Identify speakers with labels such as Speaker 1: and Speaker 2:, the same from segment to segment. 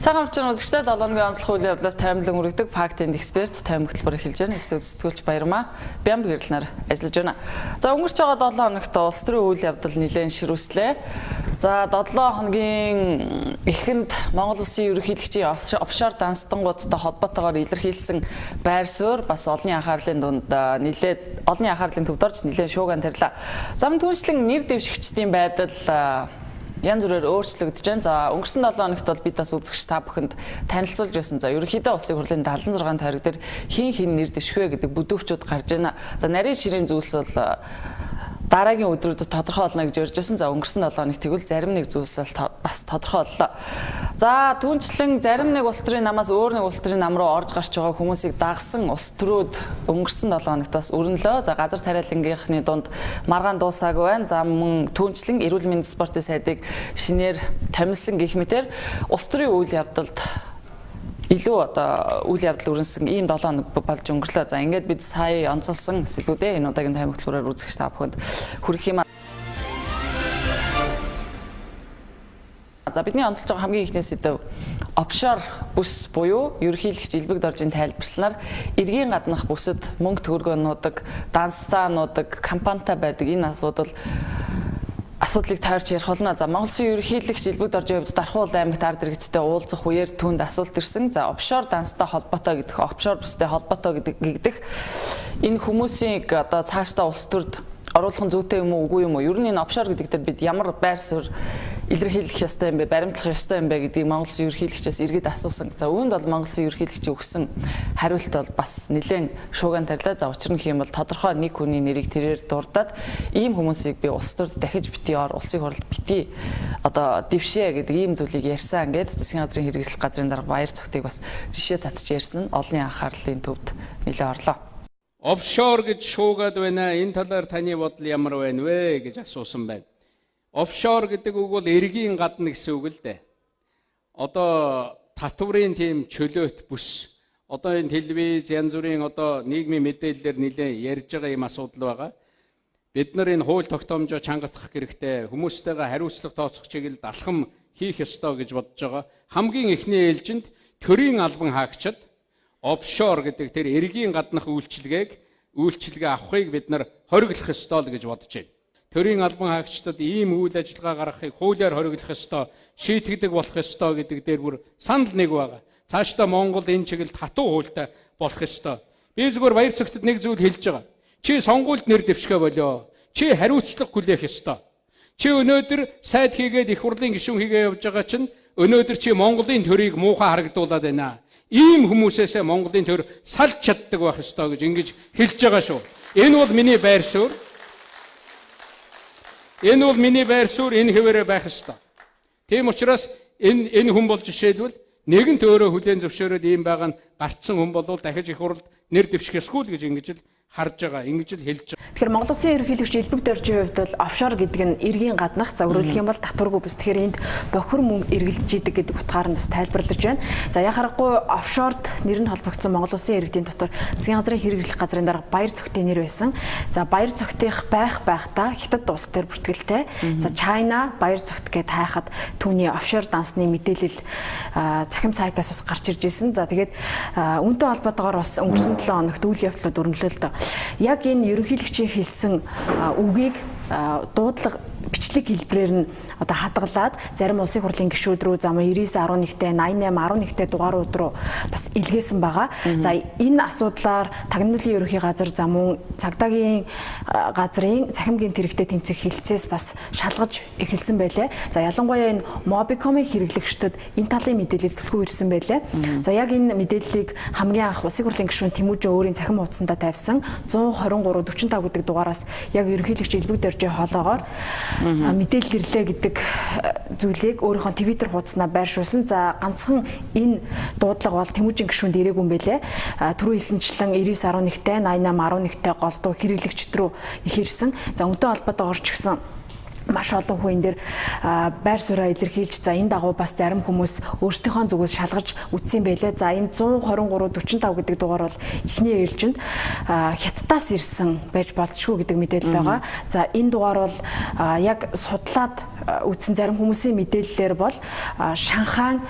Speaker 1: Цагаан орчин үзэгчдээ 7 өдрийн онцлог үйл явдлаас таймлан үргэлдэг факт энд эксперт тайм хөтөлбөр эхэлж байна. Сэтгүүлч Баярмаа Бямб гэрлэнээр ажиллаж байна. За өнгөрч байгаа 7 хоногт улс төрийн үйл явдал нэлээд ширүүслээ. За 7 хоногийн эхэнд Монгол Улсын ерөнхийлөгчийн офшор данстангуудтай холбоотойгоор илэрхийлсэн байр суурь бас олонний анхаарлын дунд нэлээд олонний анхаарлын төвд орж нэлээд шуугиан тарилаа. Зам түншлэн нэр дэвшигчдийн байдал янз бүрээр өөрчлөгдөж байна. За өнгөрсөн 7 хоногт бол бид бас үзэгч та бүхэнд танилцуулж байсан. За ерөнхийдөө улсын хурлын 76 тойрог дээр хин нэр дэвшвэ гэдэг бүдүүвчүүд гарч байна. За нарийн ширийн зүйлс бол дараагийн өдрүүдэд тодорхой болно гэж ярьж байсан. За өнгөрсөн 7 хоногт тэгвэл зарим нэг зүйлс бас тодорхой боллоо. За түүнчлэн зарим нэг улс төрийн намаас өөр нэг улс төрийн нам руу орж гарч байгаа хүмүүсийг дагсан улс төрүүд өнгөрсөн 7 хоногт бас өрнөлөө. За газар тариалангийнхны дунд маргаан дуусаагүй байна. За мөн түүнчлэн эрүүл мэндийн спортын сайдыг шинээр томилсон гэх мэтэр улс төрийн үйл явдалд илүү үйл явдал өрнөсөн ийм 7 хоног болж өнгөрлөө. За ингээд бид сая онцолсон сэдвүүдээ энэ удаагийн тайм хөтөлбөрөөр үзэгч та бүхэнд хүргэх юм. За бидний онцолж байгаа хамгийн ихний сэдв офшор бүс буюу ерөнхийлөгч Элбэг Доржийн тайлбарснаар эргийн гаднах бүсэд мөнгө төгрөгөөнүүдэг, дансцаануудаг, компанитай байдаг энэ асуудлыг тойрч ярих болно. За Монгол Улсын ерөнхийлөгч Элбэг Доржийн хувьд Дархуул аймагт ард иргэдтэй уулзах үеэр түүнд асуулт ирсэн. За офшор данстай холбоотой гэдэг, офшор бүстэй холбоотой гэдэг энэ хүмүүсийн цаашдаа улс төрд оруулах нь зүйтэй юм уу, үгүй юм уу? Ер нь энэ офшор гэдэг дээр бид ямар байр суурь илэрхийлэх ёстой юм бэ, баримтлах ёстой юм бэ гэдгийг Монгол Улсын ерөнхийлөгчөөс иргэд асуусан. За үүнд бол Монгол Улсын ерөнхийлөгч өгсөн хариулт бол бас нэлээд шуугиан тарилаа. За учир нь хэм бол тодорхой нэг хүний нэрийг тэрээр дурдаад ийм хүмүүсийг би улс төрд дахиж битгий улсын хурлд битгий дэвшээ гэдэг ийм зүйлийг ярьсан. Ингээд засгийн газрын хэрэглэх газрын дарга Баяр Цогтыг бас жишээ татж ярьсан нь олонний анхаарлын төвд нэлээд орлоо.
Speaker 2: Офшор гэж шуугаад байна. Энэ талаар таны бодол ямар байна вэ гэж асуусан байна. Офшор гэдэг үг бол эргийн гадна гэсэн үг л дээ. Одоо татврын тийм чөлөөт бүс. Одоо энэ телевиз янз бүрийн нийгмийн мэдээлэлээр нэлээд ярьж байгаа юм асуудал байгаа. Бид нар энэ хууль тогтоомжоо чангатгах хэрэгтэй. Хүмүүстэйгээ хариуцлага тооцох чиглэлд алхам хийх ёстой гэж бодож байгаа. Хамгийн эхний ээлжинд төрийн албан хаагчид офшор гэдэг тэр эргийн гаднах үйлчилгээ авахыг бид нар хориглох ёстой л гэж бодож байна. Төрийн албан хаагчдад ийм үйл ажиллагаа гаргахыг хуулиар хориглох ёстой, шийтгэдэг болох ёстой гэдэг дээр бүр санал нэг байгаа. Цаашдаа Монгол энэ чиглэлд хатуу хуультай болох ёстой. Би зүгээр Баяр Цогтод нэг зүйл хэлж байгаа. Чи сонгуульд нэр дэвшгэ болоо. Чи хариуцлага хүлээх ёстой. Чи өнөөдөр сайд хийгээд их хурлын гишүүн хийгээ явж байгаа чинь өнөөдөр чи Монголын төрийг муухай харагдуулаад байна. Ийм хүмүүсээс Монголын төр салж чаддаг байх ёстой гэж ингэж хэлж байгаа шүү. Энэ бол миний байр суурь. Энэ бол миний байр суурь, энэ хэвээрээ байх ёстой. Тийм учраас энэ хүн бол жишээлбэл нэгэнт өөрөө хүлээн зөвшөөрөөд ийм байгаа нь гарцсан хүн бол дахиж их хурлд нэр дэвших ёсгүй л гэж ингэж л харж байгаа, ингэж л хэлж байгаа.
Speaker 3: Тэгэхээр Монгол Улсын ерөнхийлөгч Элбэг Доржийн хувьд бол офшор гэдэг нь эргийн гаднах, за өөрөлдөх юм бол татваргүй бүс. Тэгэхээр энд бохир мөнгө эргэлдэж идэг гэдэг утгаар нь бас тайлбарлаж байна. За яхахгүй офшорд нэр нь холбогдсон Монгол Улсын иргэдийн дотор засгийн газрын хэрэглэх газрын дарга Баяр Цогтын нэр байсан. За Баяр Цогтынх байхдаа Хятад улс төр бүртгэлтэй. За China Баяр Цогт гэд хайхад түүний офшор дансны мэдээлэл цахим сайтаас бас гарч ирж ирсэн. За тэгээд үүнтэй холбоотойгоор бас өнгөрсөн 7 хоногт үйл явдлууд өрнөлөө л доо. Яг энэ ерөнхийлөгчийн хэлсэн үгийг дуудлага бичлэг хэлбэрээр нь хадгалаад зарим улсын хурлын гишүүд рүү зам 99.11-тэй 88.11-тэй дугаарууд руу бас илгээсэн байгаа. За энэ асуудлаар тагнуулын ерөнхий газар за мөн цагдаагийн газрын цахим гэмт хэрэгтэй тэмцэх хэлцээс бас шалгаж эхэлсэн байлээ. За ялангуяа энэ Mobicom-ийн хэрэглэгчдэд энэ талын мэдээлэл төлхөө ирсэн байлээ. За яг энэ мэдээллийг хамгийн анх улсын хурлын гишүүн Тэмүүжин өөрийн цахим хуудсандаа тавьсан 123:45 гэдэг дугаараас яг ерөнхийлөгч Элбэг Доржийн хоолоогоор мэдээлэл ирлээ гэдэг зүйлийг өөрийнхөө Twitter хуудаснаа байршуулсан. За ганцхан энэ дуудлага бол Тэмүүжин гишүүнд ирээгүй юм байлээ. Түрүү хэлсэнчлэн 99.11-тэй 88.11-тэй голдуу хэрэглэгчд рүү их ирсэн. За үнтэй холбоотойгоор ч гэсэн маш олон хүн энэ дээр байр сууриа илэрхийлж за энэ дагуу бас зарим хүмүүс өөрсдийнхөө зүгээс шалгаж үтсэн байлээ. За энэ 123:45 гэдэг дугаар бол эхний ээлжинд Хятадаас ирсэн байж болзошгүй гэдэг мэдээлэл байгаа. За энэ дугаар бол яг судлаад үтсэн зарим хүмүүсийн мэдээллээр бол Шанхай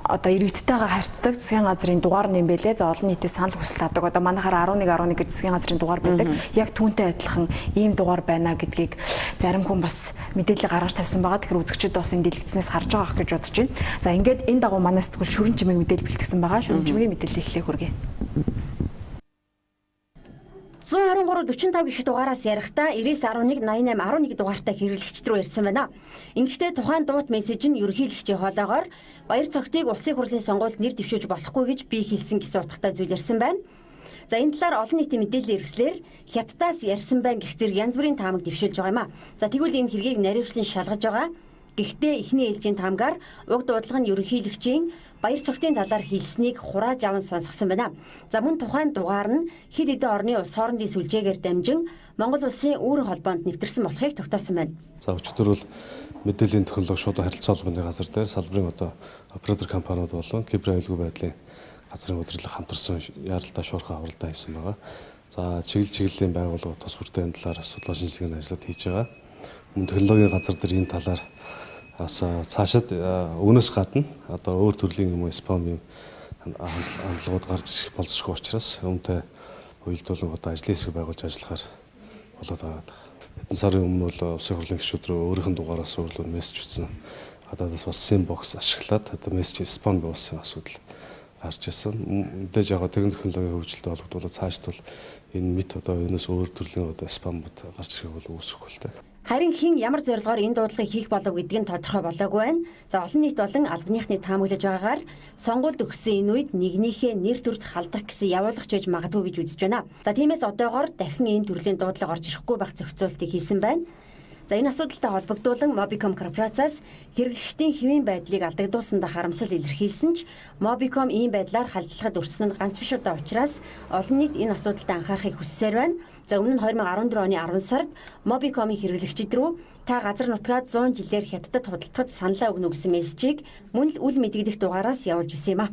Speaker 3: одоо иргэдтэйгээ харьцдаг засгийн газрын дугаар нэм байлээ. За олон нийтийн санал хүсэлт авдаг. Одоо манайхаар 11 гэж засгийн газрын дугаар байдаг. Яг түүнтэй адилхан ийм дугаар байна гэдгийг зарим хүн бас мэдээлэл гаргаж тавьсан байгаа. Тэгэхээр үзэгчид бас энэ дэлгэцнээс харж байгаа гэж бодож байна. За ингээд энэ дагуу манай сэтгүүл Шүрэн Чимээг мэдээлэл бэлтгэсэн байгаа. Шүрэн Чимээгийн мэдээлэл эхлэх хүргэе.
Speaker 4: 123-45 гэх дугаараас ярихдаа 99-11-88-11 дугаартай хэрэглэгчд рүү ирсэн байна. Ингэхдээ тухайн дуут мессеж нь ерөнхийлөгчийн хоолоогоор баяр цогтыг улсын хурлын сонгуульд нэр дэвшүүлж болохгүй гэж би хэлсэн гэсэн утгатай зүйл ярьсан байна. За энэ талаар олон нийтийн мэдээллийн хэрэгслэр хятадаас ярьсан байна гэх зэрэг янз бүрийн таамаг дэвшүүлж байгаа юм а. За тэгвэл энэ хэргийг наривчлан шалгаж байгаа. Гэхдээ эхний ээлжийн таамгаар уг дуудлага нь ерөнхийлөгчийн баяр цогтын талаар хэлснийг хурааж аван сонсгосон байна. За мөн тухайн дугаар нь хэд хэдэн орны улс хоорондын сүлжээгээр дамжин Монгол улсын үүрэг холбоонд нэвтэрсэн болохыг тогтоосон байна.
Speaker 5: За өчигдөр бол мэдээллийн технологи шууд харилцаа холбооны газар дээр салбарын одоо оператор компаниуд болон кибер аюулгүй байдлын газрын удирдлага хамтарсан яралдаа шуурхай авралдаа хийсэн байгаа. За чиглэлийн байгууллага тус бүртээ энэ талаар судалгаа шинжилгээний ажлууд хийж байгаа. Мөн технологийн газар дээр энэ талаар бас цаашид өнөөс гадна одоо өөр төрлийн юм уу спам юм хандлагууд гарч ирэх болзошгүй учраас үүнтэй уялдуулан одоо ажлын хэсэг байгуулж ажиллахаар болоод байгаа. Хэдэн сарын өмнө бол улсын хурлын гишүүд рүү өөрийнх нь дугаараас өөрлөөр мессеж утсан. Гадаадаас бас синбокс ашиглаад одоо мессеж спам болсон асуудал гарч ирсэн. Мэдээж яг технологийн хөгжилтэй холбогдуулаад цаашд бол энэ мэт одоо өнөөс өөр төрлийн одоо спамууд гарч ирэх бол үүсэхгүй л дээ.
Speaker 4: Харин хэн ямар зорилгоор энэ дуудлагыг хийх болов гэдг нь тодорхой болоогүй байна. За олон нийт болон албаныхны таамаглаж байгаагаар сонгуульд өгсөн энэ үед нэгнийхээ нэр төрд халдах гэсэн явуулгач байж магадгүй гэж үзэж байна. За тиймээс одоогоор дахин энэ төрлийн дуудлага орж ирэхгүй байх зохицуултыг хийсэн байна. За энэ асуудалтай холбогдуулан Mobicom корпорациас хэрэглэгчдийн хэвийн байдлыг алдагдуулсандаа харамсал илэрхийлсэн ч Mobicom ийм байдлаар халдлагад өрссөн нь ганц биш удаа учраас олон нийт энэ асуудалтай анхаарахыг хүссээр байна. За өмнө нь 2014 оны 10 сард Mobicom-ийн хэрэглэгчид рүү та газар нутгаад 100 жилээр хятадд худалдахад саналаа өгнө гэсэн мессежийг мөн л үл мэдэгдэх дугаараас явуулж өгсөн юм а.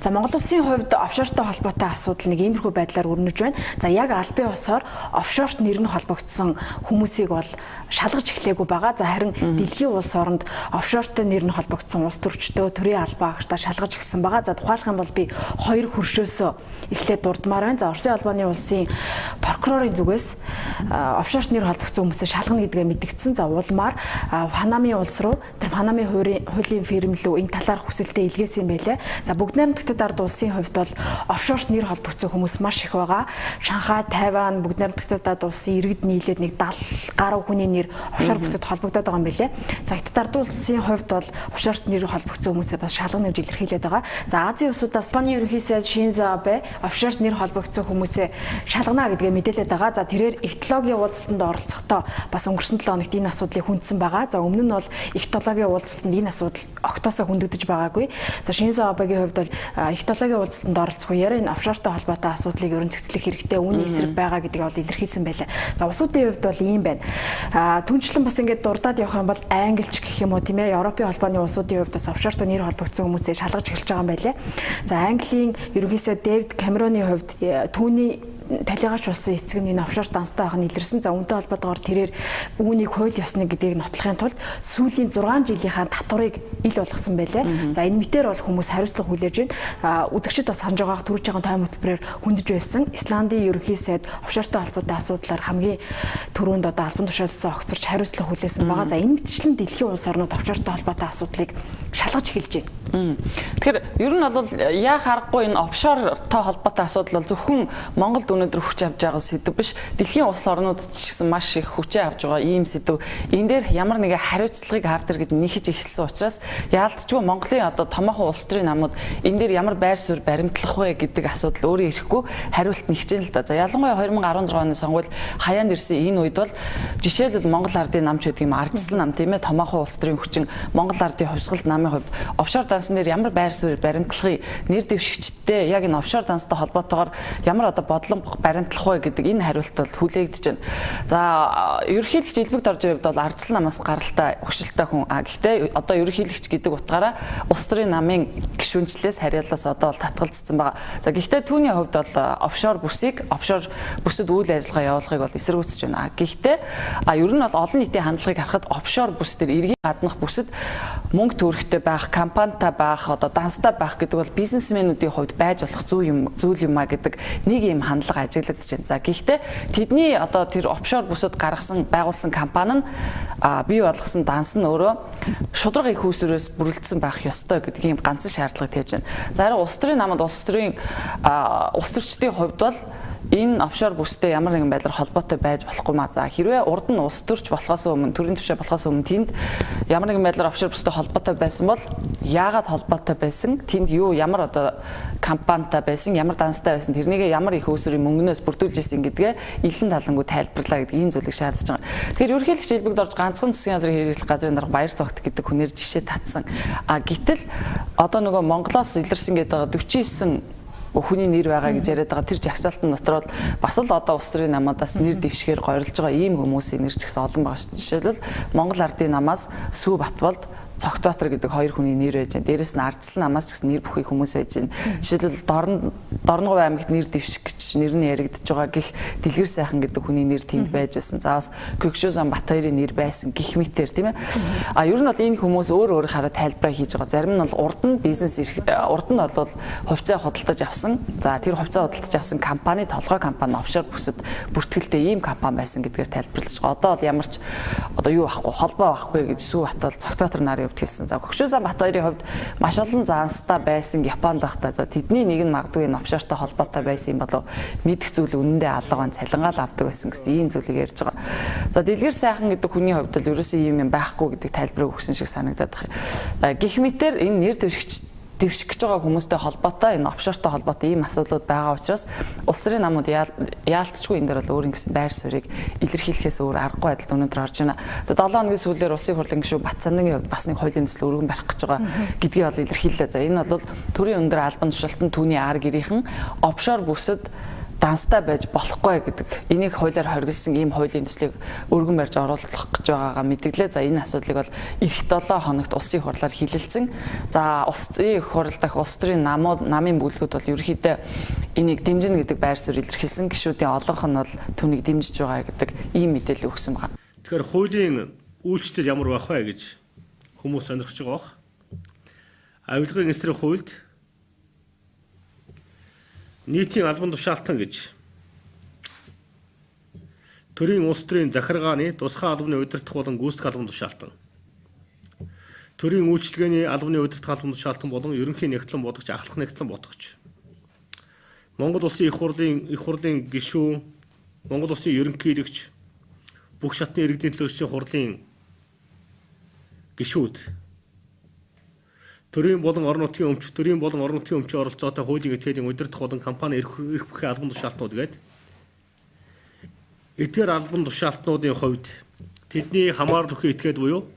Speaker 3: За Монгол улсын хувьд офшортой холбоотой асуудал нэг иймэрхүү байдлаар өрнөж байна. За яг албан ёсоор офшорт нэр нь холбогдсон хүмүүсийг бол шалгаж эхлэегүй байгаа. За харин дэлхийн улс оронд офшортой нэр нь холбогдсон улс төрчдөө төрийн албан агартаа шалгаж эхэлсэн байгаа. За тухайлах юм бол би хоёр хөршөөсөө эхлээд дурдмаар байна. За Оросын албаны улсын прокурорын зүгээс офшорт нэр холбогдсон хүмүүсээ шалгана гэдгээ мэдгдсэн. За улмаар Панамын улс руу тэр Панамын хуулийн фирм лөө энэ талаар хүсэлтэд илгээсэн юм байлээ. За бүгд найрамдагтад ард улсын хувьд бол офшорт нэр холбогдсон хүмүүс маш их байгаа. Шанхай, Тайван, бүгд найрамдагтад ард улсын иргэд нийлээд нэг 70 гаруй хүний нэр офшор бүсэд холбогдоод байгаа юм билээ. За Хятад ард улсын хувьд бол офшорт нэр холбогдсон хүмүүсээ бас шалгана гэж илэрхийлээд байгаа. За Азийн улсуудаас Японы ерөнхий сайд Шинзо Абе офшорт нэр холбогдсон хүмүүсээ шалгана гэдгээ мэдээлээд байгаа. За тэрээр их технологийн уулзалтанд оролцохдоо бас өнгөрсөн 7 хоногт энэ асуудлыг хүндсэн байгаа. За өмнө нь бол их технологийн уулзалтанд энэ асуудал октоосоо хүндэгдэж байгаагүй. За Шинзо Абегийн хувьд бол их технологийн уулзалтанд оролцох үеэр энэ офшортой холбоотой асуудлыг ерөн цэцлэх хэрэгтэй үүний эсрэг байгаа гэдгийг бол илэрхийлсэн байлаа. За улсуудын хувьд бол ийм байна. Түнчлэн бас ингээд дурдаад явах юм бол англич гэх юм уу тийм ээ Европын холбооны улсуудын хувьд бас офшортой нэр холбогдсон хүмүүсээ шалгаж эхэлж байгаа юм байлаа. За Английн ерөнхий сайд Дэвид Камероны хувьд түүний талигаач болсон эцэг нь энэ офшор данстай байх нь илэрсэн. За үүнтэй холбоотойгоор тэрээр үүнийг хууль ёсны гэдгийг нотлохын тулд сүүлийн 6 жилийнхаа татварыг ил болгосон байлаа. За энэ мэтэр бол хүмүүс хариуцлага хүлээж байна. Үзэгчид бас санаж байгаа төрж байгаа тайм хөтөлбөрөөр хүндэж байсан. Исландын ерөнхий сайд офшортой холбоотой асуудлаар хамгийн түрүүнд одоо албан тушаалсан огцорч хариуцлага хүлээсэн байгаа. За энэ мэтчлэн дэлхийн улс орнууд офшортой холбоотой асуудлыг шалгаж эхэлж байна.
Speaker 1: Тэгэхээр ер нь бол яа харахгүй энэ офшортой холбоотой асуудал бол зөвхөн Монголд өнөөдөр хүч авж байгаа сэдв биш. Дэлхийн улс орнуудад ч гэсэн маш их хүчээ авж байгаа ийм сэдв. Энэ дээр ямар нэгэн хариуцлагыг хардэр гэд нэхэж эхэлсэн учраас яалтчгүй Монголын одоо томоохон улс төрийн намууд энэ дээр ямар байр суурь баримтлах вэ гэдэг асуудал өөрөө ирэхгүй хариулт нэгжэн л да. За ялангуяа 2016 оны сонгуул хаяанд ирсэн энэ үед бол жишээлбэл Монгол ардын намч гэдэг юм ардсан нам тийм ээ томоохон улс төрийн хүчин Монгол ардын хувьсгалт намын хувьд офшор дансан дээр ямар байр суурь баримтлахыг нэр дэвшигчдээ яг энэ офшор данстай холбоотойгоор ямар одоо бодлого баримтлах вэ гэдэг энэ хариулт бол хүлээгдэж байна. За ерөнхийлөгч элбэг доржийн хувьд бол ардчилсан намаас гаралтай өгшөлтэй хүн. Гэхдээ одоо ерөнхийлөгч гэдэг утгаараа улс төрийн намын гишүүнчлээс харьяалаас одоо бол татгалзсан байгаа. За гэхдээ түүний хувьд бол офшор бүсийг офшор бүсэд үйл ажиллагаа явуулахыг бол эсэргүүцэж байна. Гэхдээ ер нь бол олон нийтийн хандлагыг харахад офшор бүс төр эргийн гаднах бүсэд мөнгө төрөхтэй байх, компанитай байх, одоо данстай байх гэдэг бол бизнесмэнүүдийн хувьд байж болох зүйл юм а гэдэг нэг юм хандлага ажиглагдаж байна. За гэхдээ тэдний одоо тэр офшор бүсэд гаргасан байгуулсан компани нь бий болгосон данс нь өөрөө шударга их үүсвэрээс бүрэлдсэн байх ёстой гэдэг ийм ганцхан шаардлагыг тавьж байна. За харин улс төрийн намд улс төрийн улс төрчдийн хувьд бол энэ офшор бүстэй ямар нэгэн байдлаар холбоотой байж болохгүй маа. За хэрвээ урд нь улс төрч болохоос өмнө, төрийн түвшин болохоос өмнө тэнд ямар нэгэн байдлаар офшор бүстэй холбоотой байсан бол яагаад холбоотой байсан? Тэнд юу ямар одоо компанитай байсан, ямар данстай байсан, тэрнийг ямар их үүсвэрийн мөнгнөөс бүрдүүлж ирсэн гэдгээ илэн талангуй тайлбарлаа гэдэг ийм зүйлийг шаардж байгаа. Тэгэхээр ерөнхийлөгч элбэг дорж ганцхан засгийн газрын хэрэглэх газрын дарга баяр цогт гэдэг хүнээр жишээ татсан. Гэтэл одоо нөгөө Монголоос илэрсэн гэдэг 49 хүний нэр байгаа гэж яриад байгаа тэр жагсаалтын дотор бол бас л одоо улс төрийн намуудаас нэр дэвшгээр гойрлж байгаа ийм хүмүүсийн нэр ч гэсэн олон байгаа шүү дээ. Жишээлбэл Монгол Ардын намаас Сүү Батболд Цогтбаатар гэдэг хоёр хүний нэр байж байна. Дээрээс нь Ардчилсан намаас ч гэсэн нэр бүхий хүмүүс байж байна. Жишээлбэл Дорногов аймагт нэр дэвших гэж нэр нь яригдж байгаа гих Дэлгэр сайхан гэдэг хүний нэр тэнд байж байсан. За бас Көгшөөзан Батбаярын нэр байсан гих мэтэр тийм ээ. Ер нь бол энэ хүмүүс өөр хараа тайлбараа хийж байгаа. Зарим нь бол урд нь бизнес урд нь бол хувьцаа худалдаж авсан. За тэр хувьцаа худалдаж авсан компани толгой компани офшор бүсэд бүртгэлтэй ийм компани байсан гэдгээр тайлбарлаж байгаа. Одоо бол ямар ч одоо юу байхгүй холбоо байхгүй гэж Сүү Батбол Цогтбаатар нарын хэлсэн. За Көгшөөзан Батбаярын хувьд маш олон заанстай байсан Японд байхдаа за тэдний нэг нь магадгүй энэ офшортой холбоотой байсан юм болов мэдэх зүйл үнэндээ алга цалингаал авдаг байсан гэсэн ийм зүйлийг ярьж байгаа. За Дэлгэр сайхан гэдэг хүний хувьд л ерөөсөө ийм юм байхгүй гэдэг тайлбарыг өгсөн шиг санагдаад байна. Гэх мэтээр энэ нэр дэвших гэж байгаа хүмүүстэй холбоотой энэ офшортой холбоотой ийм асуудлууд байгаа учраас улс төрийн намууд яалтчгүй энэ дээр бол өөр ингэсэн байр суурийг илэрхийлэхээс өөр аргагүй байдалд өнөөдөр орж байна. За 7 хоногийн сүүлээр улсын хурлын гишүүн Батцангийн хувьд бас нэг хуулийн төсөл өргөн барих гэж байгаа гэдгийг бол илэрхийллээ. За энэ бол төрийн өндөр албан тушаалтан түүний ар гэрийнхэн офшор бүсэд данстай байж болохгүй гэдэг энийг хуулиар хоригдсан ийм хуулийн төслийг өргөн барьж оруулах гэж байгаагаа мэдгэлээ. За энэ асуудлыг бол эх 7 хоногт улсын хурлаар хилэлцэн. За улсын хурал дахь улс төрийн намын бүлгүүд бол ерөнхийдөө энийг дэмжинэ гэдэг байр суурь илэрхийлсэн. Гишүүдийн олонх нь бол түүнийг дэмжиж байгаа гэдэг ийм мэдээлэл өгсөн байна.
Speaker 6: Тэгэхээр хуулийн үйлчлэл ямар байх вэ гэж хүмүүс сонирхож байгаа бох. Авилгын эсрэг хуульд нийтийн албан тушаалтан гэж төрийн улс төрийн захиргааны тусгай албаны удирдах болон гүйцэтгэх албан тушаалтан, төрийн үйлчилгээний албаны удирдах албан тушаалтан болон ерөнхий нэгтлэн бодогч, ахлах нэгтлэн бодогч, Монгол Улсын их хурлын гишүүн, Монгол Улсын ерөнхийлөгч, бүх шатны иргэдийн төлөөлөгчийн хурлын гишүүд, төрийн болон орон нутгийн өмч оролцоотой хуулийн этгээдийн удирдах болон компани эрх бүхий албан тушаалтнууд гээд эдгээр албан тушаалтнуудын хувьд тэдний хамаарал бүхий этгээд буюу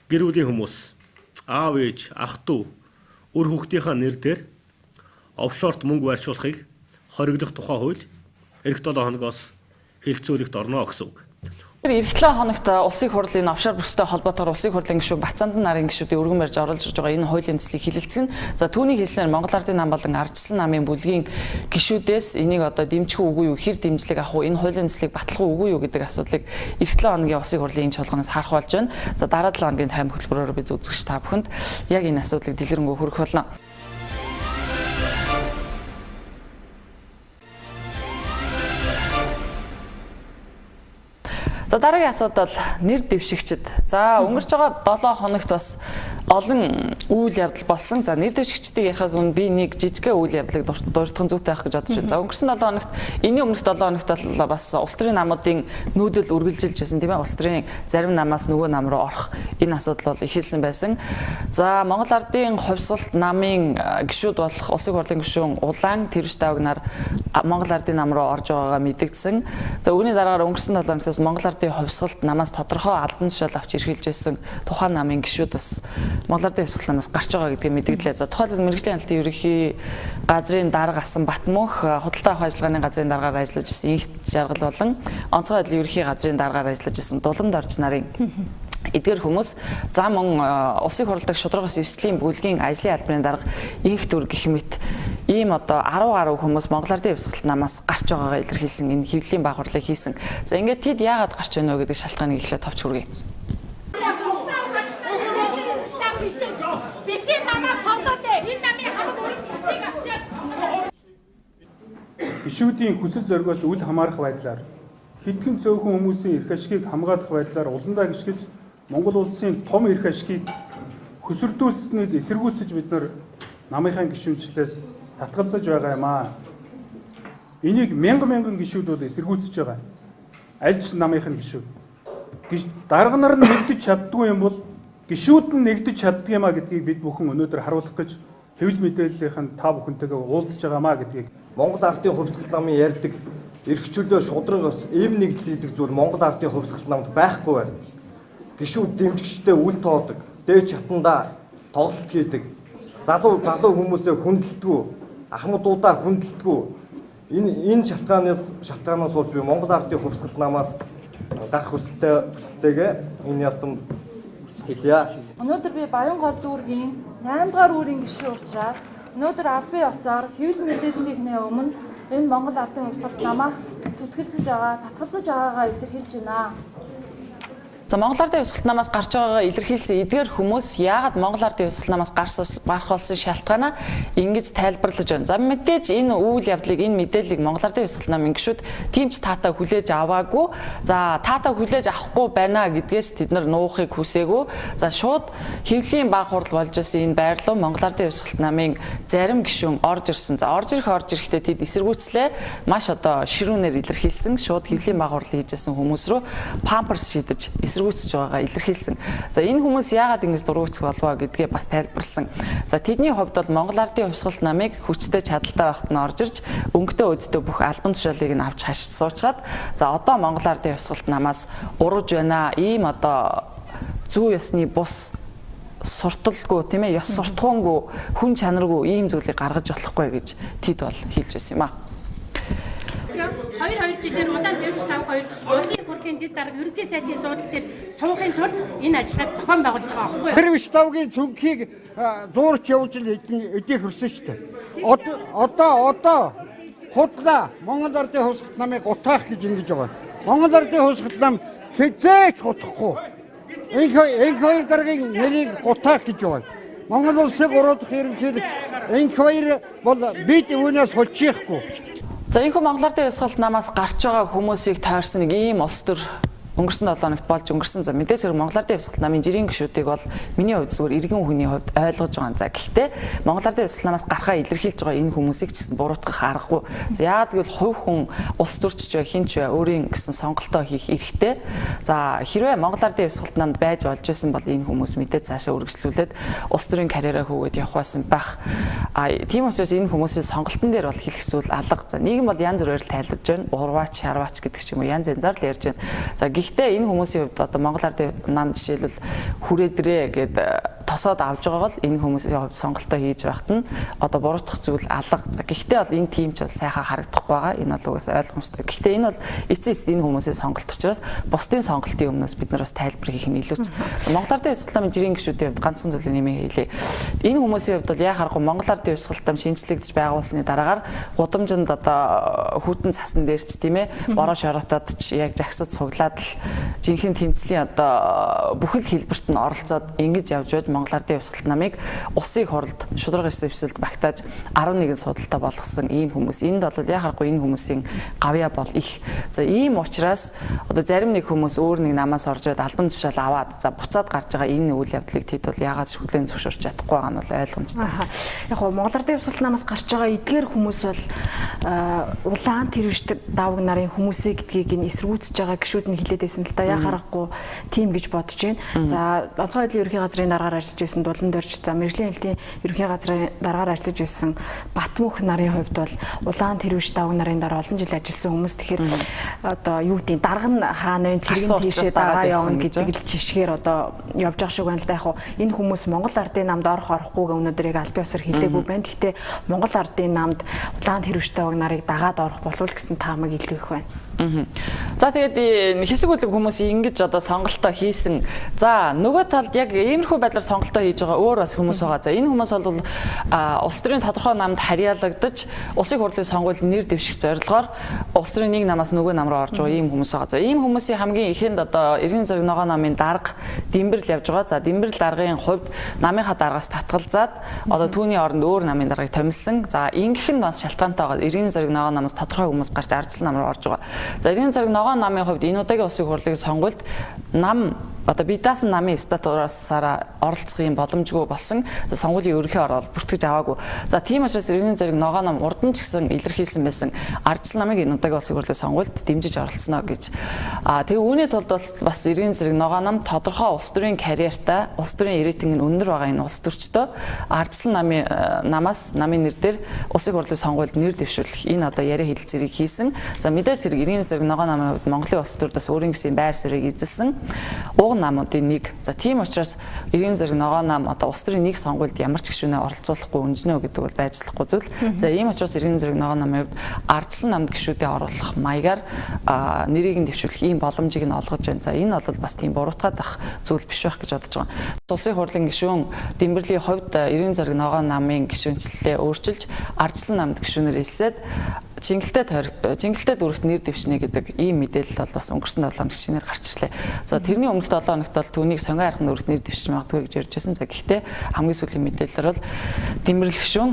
Speaker 6: гэр бүлийн хүмүүс, аав ээж, ах дүү, үр хүүхдийнхаа нэр дээр офшорт мөнгө байршуулахыг хориглох тухай хууль эх 7 хоногоос хэлцүүлэгт орно гэсэн үг.
Speaker 1: Эх 7 хоногт улсын хурлын офшор бүстэй холбоотойгоор улсын хурлын гишүүн Батцандан нарын гишүүдийн өргөн барьж оруулж ирж байгаа энэ хуулийн төслийг хилэлцгэн. За түүний хэлснээр Монгол Ардын нам болон Ардчилсан намын бүлгийн гишүүдээс энийг одоо дэмжих үгүй юу, хэр дэмжлэг авах уу, энэ хуулийн төслийг батлах үгүй юу гэдэг асуудлыг эх 7 хоногийн улсын хурлын энэ чуулганаас харах болж байна. За дараа 7 хоногийн тайм хөтөлбөрөөр biz үзэгч та бүхэнд яг энэ асуудлыг дэлгэрэнгүй хүргэх болно. За дараагийн асуудал нэр дэвшигчд. За өнгөрч байгаа 7 хоногт бас олон үйл явдал болсон. За нэр дэвшигчдийг ярихаас өмнө би нэг жижигхэн үйл явдлыг дурдхан зүйтэй байх гэж бодож байна. За өнгөрсөн 7 хоногт энэний өмнөх 7 хоногт бол бас улс төрийн намуудын нүүдэл үргэлжилж байсан тийм ээ. Улс төрийн зарим намаас нөгөө нам руу орох энэ асуудал бол ихэлсэн байсан. За Монгол Ардын хувьсгалт намын гишүүд болох улсын хурлын гишүүн Улаан Тэрвэж Давагнаар Монгол Ардын нам руу орж байгаагаа мэдэгдсэн. За үүний дараагаар өнгөрсөн 7 хоногт Монгол Ардын ардын хувьсгалт намаас тодорхой албан тушаал авч эрхэлж байсан тухайн намын гишүүд бас Монгол Ардын хувьсгалт намаас гарч байгаа гэдгийг мэдгдлээ. За тухайлбал мэргэжлийн хяналтын ерөнхий газрын дарга асан Батмөнх худалдаа авах ажиллагааны газрын даргаар ажиллаж байсан Игт Жаргал болон онцгой байдлын ерөнхий газрын даргаар ажиллаж байсан Дуламд Орж нарын эдгээр хүмүүс зам мөн улсыг хурлдаг шударгаас эвслийн бүлгийн ажлын албаны дарга инх дүр гэх мэт ийм одоо 10 гаруй хүмүүс Монгол Ардын хувьсгалт намаас гарч байгаагаа илэрхийлсэн энэ хэвлэлийн баг хурлыг хийсэн. За ингээд тэд яагаад гарч байна вэ гэдэг шалтгааныг эхлээд товч хүргэе.
Speaker 7: Гишүүдийн хүсэл зоригоос үл хамаарах байдлаар хэдхэн цөөхөн хүмүүсийн эрх ашигыг хамгаалах байдлаар уландаа гიშгэж Монгол улсын том эрх ашигыг хөсөрдүүлсэнийг эсэргүүцэж бид нар намынхаа гишүүнчлээс татгалзаж байгаа юм аа. Энийг мянган гишүүд эсэргүүцэж байгаа. Аль ч намынх нь гишүүд. Дарга нар нь нэгдэж чаддгүй юм бол гишүүд нь нэгдэж чаддаг юм а гэдгийг бид бүхэн өнөөдөр харуулах гэж хэвлэл мэдээллийнхэн та бүхэнтэйгээ уулзж байгаамаа гэдгийг
Speaker 8: Монгол Ардын хувьсгалт намын ярьдаг эрхчлөө шудрагаас эм нэгдэл гэдэг зүйл Монгол Ардын хувьсгалт намд байхгүй байна. Гишүүд дэмжигчтэй үл тоодог, дээд чатандаа тоглолт хийдэг. Залуу хүмүүсээ хүндэлдэг, ахмадуудаа хүндэлдэг. Энэ шалтгаанаас болж би Монгол Ардын хувьсгалт намаас гарах хүсэлтэйгээ энэ явдам хэлье.
Speaker 9: Өнөөдөр би Баянгол дүүргийн 8 дугаар үүрийн гишүүн учраас өнөөдөр албан ёсоор хэвлэл мэдээллийнхээ өмнө энэ Монгол Ардын хувьсгалт намаас түтгэлзэж байгаа, татгалзаж байгаагаа илэрхийлж байна.
Speaker 1: За Монгол Ардын хувьсгалт намаас гарч байгаагаа илэрхийлсэн эдгээр хүмүүс яагаад Монгол Ардын хувьсгалт намаас гарах болсон шалтгаанаа ингэж тайлбарлаж байна. За мэдээж энэ үйл явдлыг, энэ мэдээллийг Монгол Ардын хувьсгалт намын гишүүд тийм ч таатаа хүлээж аваагүй. За таатаа хүлээж авахгүй байна гэдгээс тэд нар нуухыг хүсээгүй. За шууд хэвлэлийн баг хурал болж байсан энэ байр руу Монгол Ардын хувьсгалт намын зарим гишүүн орж ирсэн. За орж ирэхдээ тэд эсэргүүцлээ маш одоо ширүүнээр илэрхийлсэн. Шууд хэвлэлийн баг хурлыг хийжсэн хүмүүс рүү памперс шийдэж эсэргүүцэж байгаагаа илэрхийлсэн. За энэ хүмүүс яагаад ингэж дургуйцэх болов гэдгээ бас тайлбарлсан. За тэдний хувьд бол Монгол Ардын хувьсгалт намыг хүчтэй чадaltaй байхад нь орж ирж өнгөтэй өддөө бүх албан тушаалыг нь авч хашиж суучгаад за одоо Монгол Ардын хувьсгалт намаас урж байна. Ийм одоо зүй ёсны бус сурталгүй тийм ээ ёс суртахуунгүй хүн чанаргүй ийм зүйлийг гаргаж болохгүй гэж тэд бол хэлж байсан юм аа.
Speaker 10: 2 жилээр удаан дэмж тавх 2 улсын хурлын дэд дарга ерөнхий сайдын суудлын дээр суухын тулд энэ ажлыг зохион байгуулж байгаа байхгүй юу?
Speaker 11: Тэрвиш тавгийн цүнхийг зуурч явуулж эдийг хүрсэн шүү дээ. Одоо худлаа Монгол Ардын хувьсгалт намыг утгаах гэж ингэж байгаа. Монгол Ардын хувьсгалт нам хязгаарч утгахгүй. Энэ хоёр даргын нэрийг утгаах гэж байгаа. Монгол улсыг уруудах ерөнхийлөгч энэ хоёр бол бид үүнээс хулчихгүй.
Speaker 1: За энэ Монгол Ардын хувьсгалт намаас гарч байгаа хүмүүсийг тойрсон нэг ийм улс төр өнгөрсөн 7 хоногт болж өнгөрсөн. За мэдээс хэрэг Монгол Ардын хувьсгалт намын жирийн гишүүдийг бол миний хувьд зүгээр иргэн хүний хувьд ойлгож байгаа. За гэхдээ Монгол Ардын хувьсгалт намаас гарахаа илэрхийлж байгаа энэ хүмүүсийг ч гэсэн буруутгах аргагүй. За яагаад гэвэл хувь хүн улс төрч бай, хинч бай, өөрийн гэсэн сонголтоо хийх эрхтэй. За хэрвээ Монгол Ардын хувьсгалт намд байж болж байсан бол энэ хүмүүс мэдээ цаашаа үргэлжлүүлээд улс төрийн карьераа хөөгээд явах байсан байх. Тийм учраас энэ хүмүүсийн сонголтын дээр бол хэлэх зүйл алга. За нийгэм бол янз бүрээр тайлбарж байна. Урваач, шарваач гэдэг ч юм уу янз янзаар л ярьж байна. За гэхдээ энэ хүмүүсийн хувьд одоо Монгол Ардын нам жишээлбэл хүрээдрээ гэдэг тосоод авж байгаа бол энэ хүмүүсийн хувьд сонголтоо хийж байхад нь одоо буруутгах зүйл алга. За гэхдээ бол энэ тийм ч бол сайхан харагдахгүй байгаа. Энэ бол угаасаа ойлгомжтой. Гэхдээ энэ бол эцсийн энэ хүмүүсийн сонголт учраас бусдын сонголтын өмнөөс бид нар бас тайлбар хийх нь илүүц. Монгол Ардын хувьсгалт намын жирийн гишүүдийн хувьд ганцхан зүйлийг нэмээ хэлье. Энэ хүмүүсийн хувьд бол яхахгүй Монгол Ардын хувьсгалт нам шинжлэгдэж байгуулсны дараагаар гудамжинд одоо хүйтэн цасан дээр ч тийм ээ бороо шороотоод ч яг жагсаж цуглаад л жинхэнэ тэмцлийн одоо бүхэл хэлбэрт нь оролцоод ингэж явж байж Монгол Ардын хувьсгалт намыг улсыг хурлд шударгаас эвсэлд багтааж 11 судалтай болгосон ийм хүмүүс. Энд бол яхахгүй энэ хүмүүсийн гавьяа бол их. За ийм учраас одоо зарим нэг хүмүүс өөр нэг намаас орж ирээд албан тушаал аваад за буцаад гарч байгаа энэ үйл явдлыг тэд бол яагаад хүлээн зөвшөөрч чадахгүй байгаа нь бол ойлгомжтой.
Speaker 3: Яг нь Монгол Ардын хувьсгалт намаас гарч байгаа эдгээр хүмүүс бол улаан тэрвиш давг нарын хүмүүсийг гэдгийг энэ эсэргүүцэж байгаа гишүүд нь хэлээд байсан л да. Яг харахгүй тийм гэж бодож байна. За онцгой байдлын ерөнхий газрын дараагаар ажиллаж байсан Дулан Дорж, за мэрэгжлийн хэлтийн ерөнхий газрын дараагаар ажиллаж байсан Батмүх нарын хувьд бол Улаан Тэрвиш давг нарын дараа олон жил ажилласан хүмүүс. Тэгэхээр одоо юу гэдэг дарга нь хаана вэ, цэргийн тийшээ дагаа явна гэдэг л жишгээр одоо явж байгаа шиг байна л да. Яг энэ хүмүүс Монгол ардын намд орох орохгүйгээ өнөөдөр яг аль биесээр хэлээгүй байна. Гэхдээ Монгол ардын намд Улаан Тэрвиш давг нарыг дагаад орох болов гэсэн таамаг илүү их байна.
Speaker 1: За тэгээд хэсэг бүлэг хүмүүс ингэж одоо сонголтоо хийсэн. За нөгөө талд яг иймэрхүү байдлаар сонголтоо хийж байгаа өөр бас хүмүүс байгаа. За энэ хүмүүс бол улс төрийн тодорхой намд харьяалагдаж улсын хурлын сонгуульд нэр дэвших зорилгоор улс төрийн нэг намаас нөгөө нам руу орж байгаа ийм хүмүүс байгаа. За ийм хүмүүсийн хамгийн ихэнд одоо Иргэн зэрэг ногоо намын дарга Дэмбэрл явж байгаа. За Дэмбэрл даргын хувьд намынхаа даргаас татгалзаад одоо түүний оронд өөр намын даргаыг томилсон. За ингэх нь бас шалтгаантай байгаа. Иргэн зэрэг ногоо намаас тодорхой хүмүүс гарч ардсан нам руу орж байгаа. За Иргэн зэрэг ногоо намын хувьд энэ удаагийн улсын хурлын сонгуульд нам одоо бие даасан намын статусаараа оролцох юм боломжгүй болсон. За сонгуулийн ерөнхий орол бүртгэж аваагүй. За тийм учраас Иргэн зэрэг ногоо нам урд нь ч гэсэн илэрхийлсэн байсан ардсан намыг энэ удаагийн улсын хурлын сонгуульд дэмжиж оролцсноо гэж. Тэгээ үүний тулд бас Иргэн зэрэг ногоо нам тодорхой улс төрийн карьертай, улс төрийн ирээдүйн өндөр байгаа энэ улс төрчдөө ардсан намаас намын нэр дээр улсын хурлын сонгуульд нэр дэвшүүлэх энэ одоо яриа хэлэлцээрийг хийсэн. За мэдээж хэрэг Иргэн зэрэг ногоо намын хувьд Монголын улс төрөөс өөрийн гэсэн байр суурийг эзэлсэн. Намуудын нэг. За тийм учраас Иргэн зэрэг ногоо нам одоо улс төрийн нэг сонгуульд ямар ч гишүүнээ оролцуулахгүй өнжнө гэдэг бол байжлахгүй зүйл. За ийм учраас Иргэн зэрэг ногоо намын хувьд ардсан намд гишүүдээ оруулах маягаар нэрийг нь дэвшүүлэх ийм боломжийг нь олгож байна. За энэ бол бас тийм буруутгаад ах зүйл биш байх гэж бодож байгаа. Улсын хурлын гишүүн Дэмбэрлийн хувьд Иргэн зэрэг ногоо намын гишүүнчлэлээ өөрчилж ардсан намд гишүүнээр элсээд Чингэлтэй дүрэгт нэр дэвшнэ гэдэг ийм мэдээлэл бол бас өнгөрсөн 7 хоног шинээр гарч ирлээ. За тэрний өмнөх 7 хоногт бол түүнийг сонгон архын дүрэгт нэр дэвшиж магадгүй гэж ярьж байсан. За гэхдээ хамгийн сүүлийн мэдээлэлээр бол Дэмбэрл гишүүн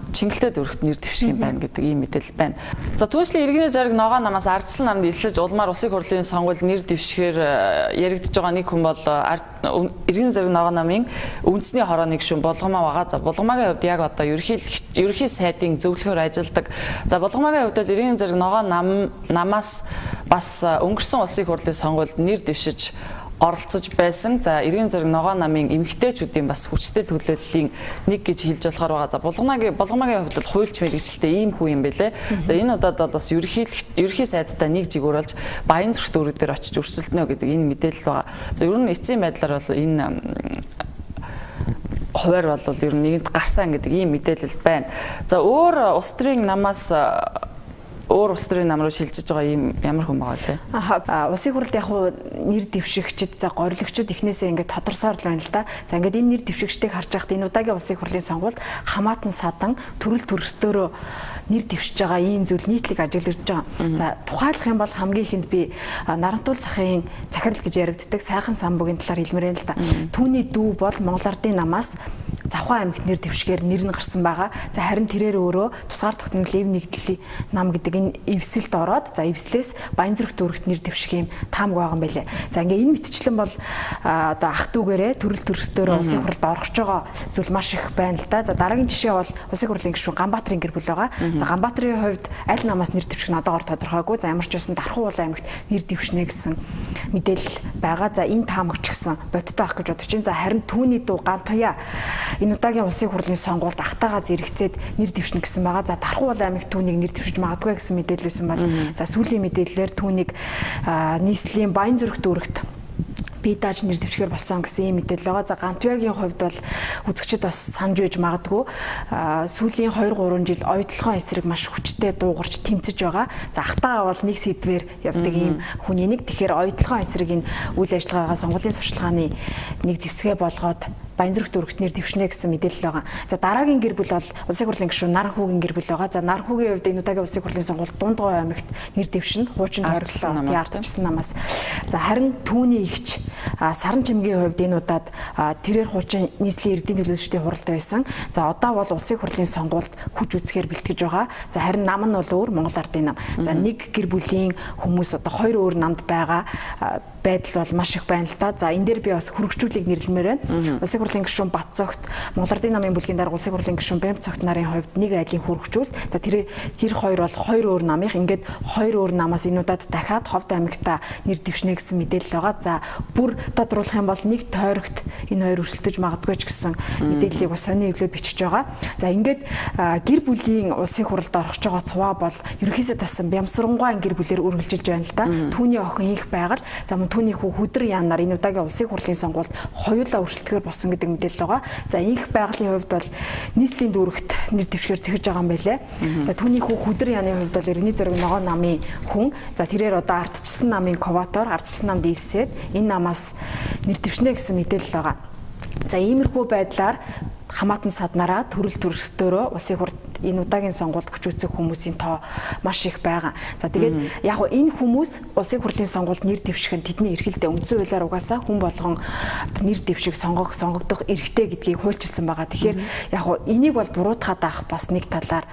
Speaker 1: Чингэлтэй дүрэгт нэр дэвших юм байна гэдэг ийм мэдээлэл байна. За түүнчлэн Иргэн зэрэг ногоо намаас ардсан намд элсэж улмаар улсын хурлын сонгуульд нэр дэвшихээр яригдж байгаа нэг хүн бол Иргэн зэрэг ногоо намын үндэсний хорооны гишүүн Булгамаа байгаа. За Булгамаагийн хувьд яг одоо ерөнхий сайдын зөвлөхөөр ажилладаг. За Булгамаагийн хувьд Иргэн зэрэг ногоо намаас бас өнгөрсөн улсын хурлын сонгуульд нэр дэвшиж оролцож байсан. За Иргэн зэрэг ногоо намын эмэгтэйчүүдийн бас хүчтэй төлөөллийн нэг гэж хэлж болохоор байгаа. За Булгамаагийн хувьд бол хуульч мэргэжилтэй ийм хүн юм байлээ. За энэ удаад бол бас ерөнхий сайдтай нэг жигүүр болж Баян зүрх дүүрэг дээр очиж өрсөлдөнө гэдэг энэ мэдээлэл байгаа. За ер нь эцсийн байдлаар бол энэ хуваар бол ер нь нэгэнт гарсан гэдэг ийм мэдээлэл байна. За өөр улс төрийн намаас өөр улс төрийн нам руу шилжиж байгаа юм ямар хүн байгаа вэ?
Speaker 3: Улсын хурлд яг нэр дэвшигчид, за гориглогчид эхнээсээ ингээд тодорсоор л байна л да. За ингээд энэ нэр дэвшигчдийг харж байхад энэ удаагийн улсын хурлын сонгуульд хамаатан садан төрөл төрөстөөрөө нэр дэвшиж байгаа ийм зүйл нийтлэг ажиглаж байгаа. За тухайлах юм бол хамгийн ихэнд би Нарантуул захын захирал гэж яригддаг Сайхан самбуугийн талаар хэлмээр байна л да. Түүний дүү бол Монгол Ардын намаас Завхан аймагт нэр дэвшгээр нэр нь гарсан байгаа. За харин тэрээр өөрөө тусгаар тогтнол эв нэгдлийн нам гэдэг энэ эвсэлд ороод за эвслээс Баян зүрх дүүрэгт нэр дэвших юм таамаг байгаа юм байлээ. За ингээ энэ мэтчлэн бол одоо ах дүүгээрээ төрөл төрөстөөр улсын хурлд орохж байгаа зүйл маш их байна л да. За дараагийн жишээ бол улсын хурлын гишүүн Ганбаатарын гэр бүл байгаа. За Ганбаатарын хувьд аль намаас нэр дэвших нь одоогоор тодорхойгүй. За ямар ч байсан Дархан уулан аймагт нэр дэвшнэ гэсэн мэдээлэл байгаа. За энэ таамаг ч гэсэн бодтой ах гэж бодож байна. За харин түүний дүү Гантуя энэ удаагийн улсын хурлын сонгуульд ахтайгаа зэрэгцээд нэр дэвшнэ гэсэн байгаа. За Дархан уулан аймагт түүнийг нэр дэвшиж магадгүй гэсэн мэдээлэл байсан бол за сүүлийн мэдээллээр түүнийг нийслэлийн Баян зүрх дүүрэгт бие дааж нэр дэвшгээр болсон гэсэн ийм мэдээлэл байгаа. За Гантуягийн хувьд бол үзэгчд бас санаж байж магадгүй сүүлийн 2-3 жил оюутлогын эсрэг маш хүчтэй дуугарч тэмцэж байгаа. За ахтайгаа бол нэг сэдвээр явдаг ийм хүний нэг. Тэгэхээр оюутлогын эсрэг энэ үйл ажиллагаагаа сонгуулийн сурчлагын нэг зэвсгээ болгоод Баян зүрх дүүрэгт нэр дэвшнэ гэсэн мэдээлэл байгаа. За дараагийн гэр бүл бол улсын хурлын гишүүн Нар хүүгийн гэр бүл байгаа. За Нар хүүгийн хувьд энэ удаагийн улсын хурлын сонгуульд Дундгой аймагт нэр дэвшнэ. Хуучин тоорлолоо ардчсан намаас. За харин түүний эгч Саран Чимгийн хувьд энэ удаад тэрээр хуучин нийслэлийн иргэдийн төлөөлөгчдийн хуралд байсан. За одоо бол улсын хурлын сонгуульд хүч үзэхээр бэлтгэж байгаа. За харин нам нь бол өөр Монгол Ардын нам. За нэг гэр бүлийн хүмүүс одоо хоёр өөр намд байгаа байдал бол маш их байна л да. За энэ дээр би бас хүрэгчүүлийг нэрлэмээр байна. Улсын хурлын гишүүн Батцогт, Монгол Ардын намын бүлгийн дарга улсын хурлын гишүүн Бямцогт нарын хувьд нэг айлын хүрэгчүүл. За тэр хоёр бол хоёр өөр намынх. Ингээд хоёр өөр намаас энүүдад дахиад Ховд аймагта нэр дэвшнэ гэсэн мэдээлэл байгаа. За бүр тодруулах юм бол нэг тойрогт энэ хоёр өрсөлдөж магадгүй ч гэсэн мэдээллийг бас сони эвлөө бичиж байгаа. За ингээд гэр бүлийн улсын хурлд орох байгаа цуваа бол ерөнхийдөө тасан Бямсурангуайн гэр бүлээр үргэлжилж байна л да. Түүний охин их байгаль. За мөн түүний хүү Хүдэр Янаар энэ удаагийн улсын хурлын сонгуульд хоёулаа өрсөлдөхөөр болсон гэдэг мэдээлэл байгаа. За инх байгалийн хувьд бол нийслэлийн дүүрэгт нэр дэвшгээр зэхэж байгаа юм байлээ. За түүний хүү Хүдэр Яны хувьд бол Иргэний зориг ногоо намын хүн. За тэрээр одоо ардчилсан намын коватор, ардчилсан намд илсээд энэ намаас нэр дэвшнэ гэсэн мэдээлэл байгаа. За иймэрхүү байдлаар хамаатан саднараа төрөл төрөстөөрөө улсын хурлд энэ удаагийн сонгуульд хүч үзэх хүмүүсийн тоо маш их байгаа. За тэгээд яг нь энэ хүмүүс улсын хурлын сонгуульд нэр дэвшихэд тэдний эрхэлдээ үндсэн хуулиар угаасаа хүн болгон нэр дэвшиг сонгогдох эрхтэй гэдгийг хуульчилсан байгаа. Тэгэхээр яг нь энийг бол буруутгаад авах бас нэг талаар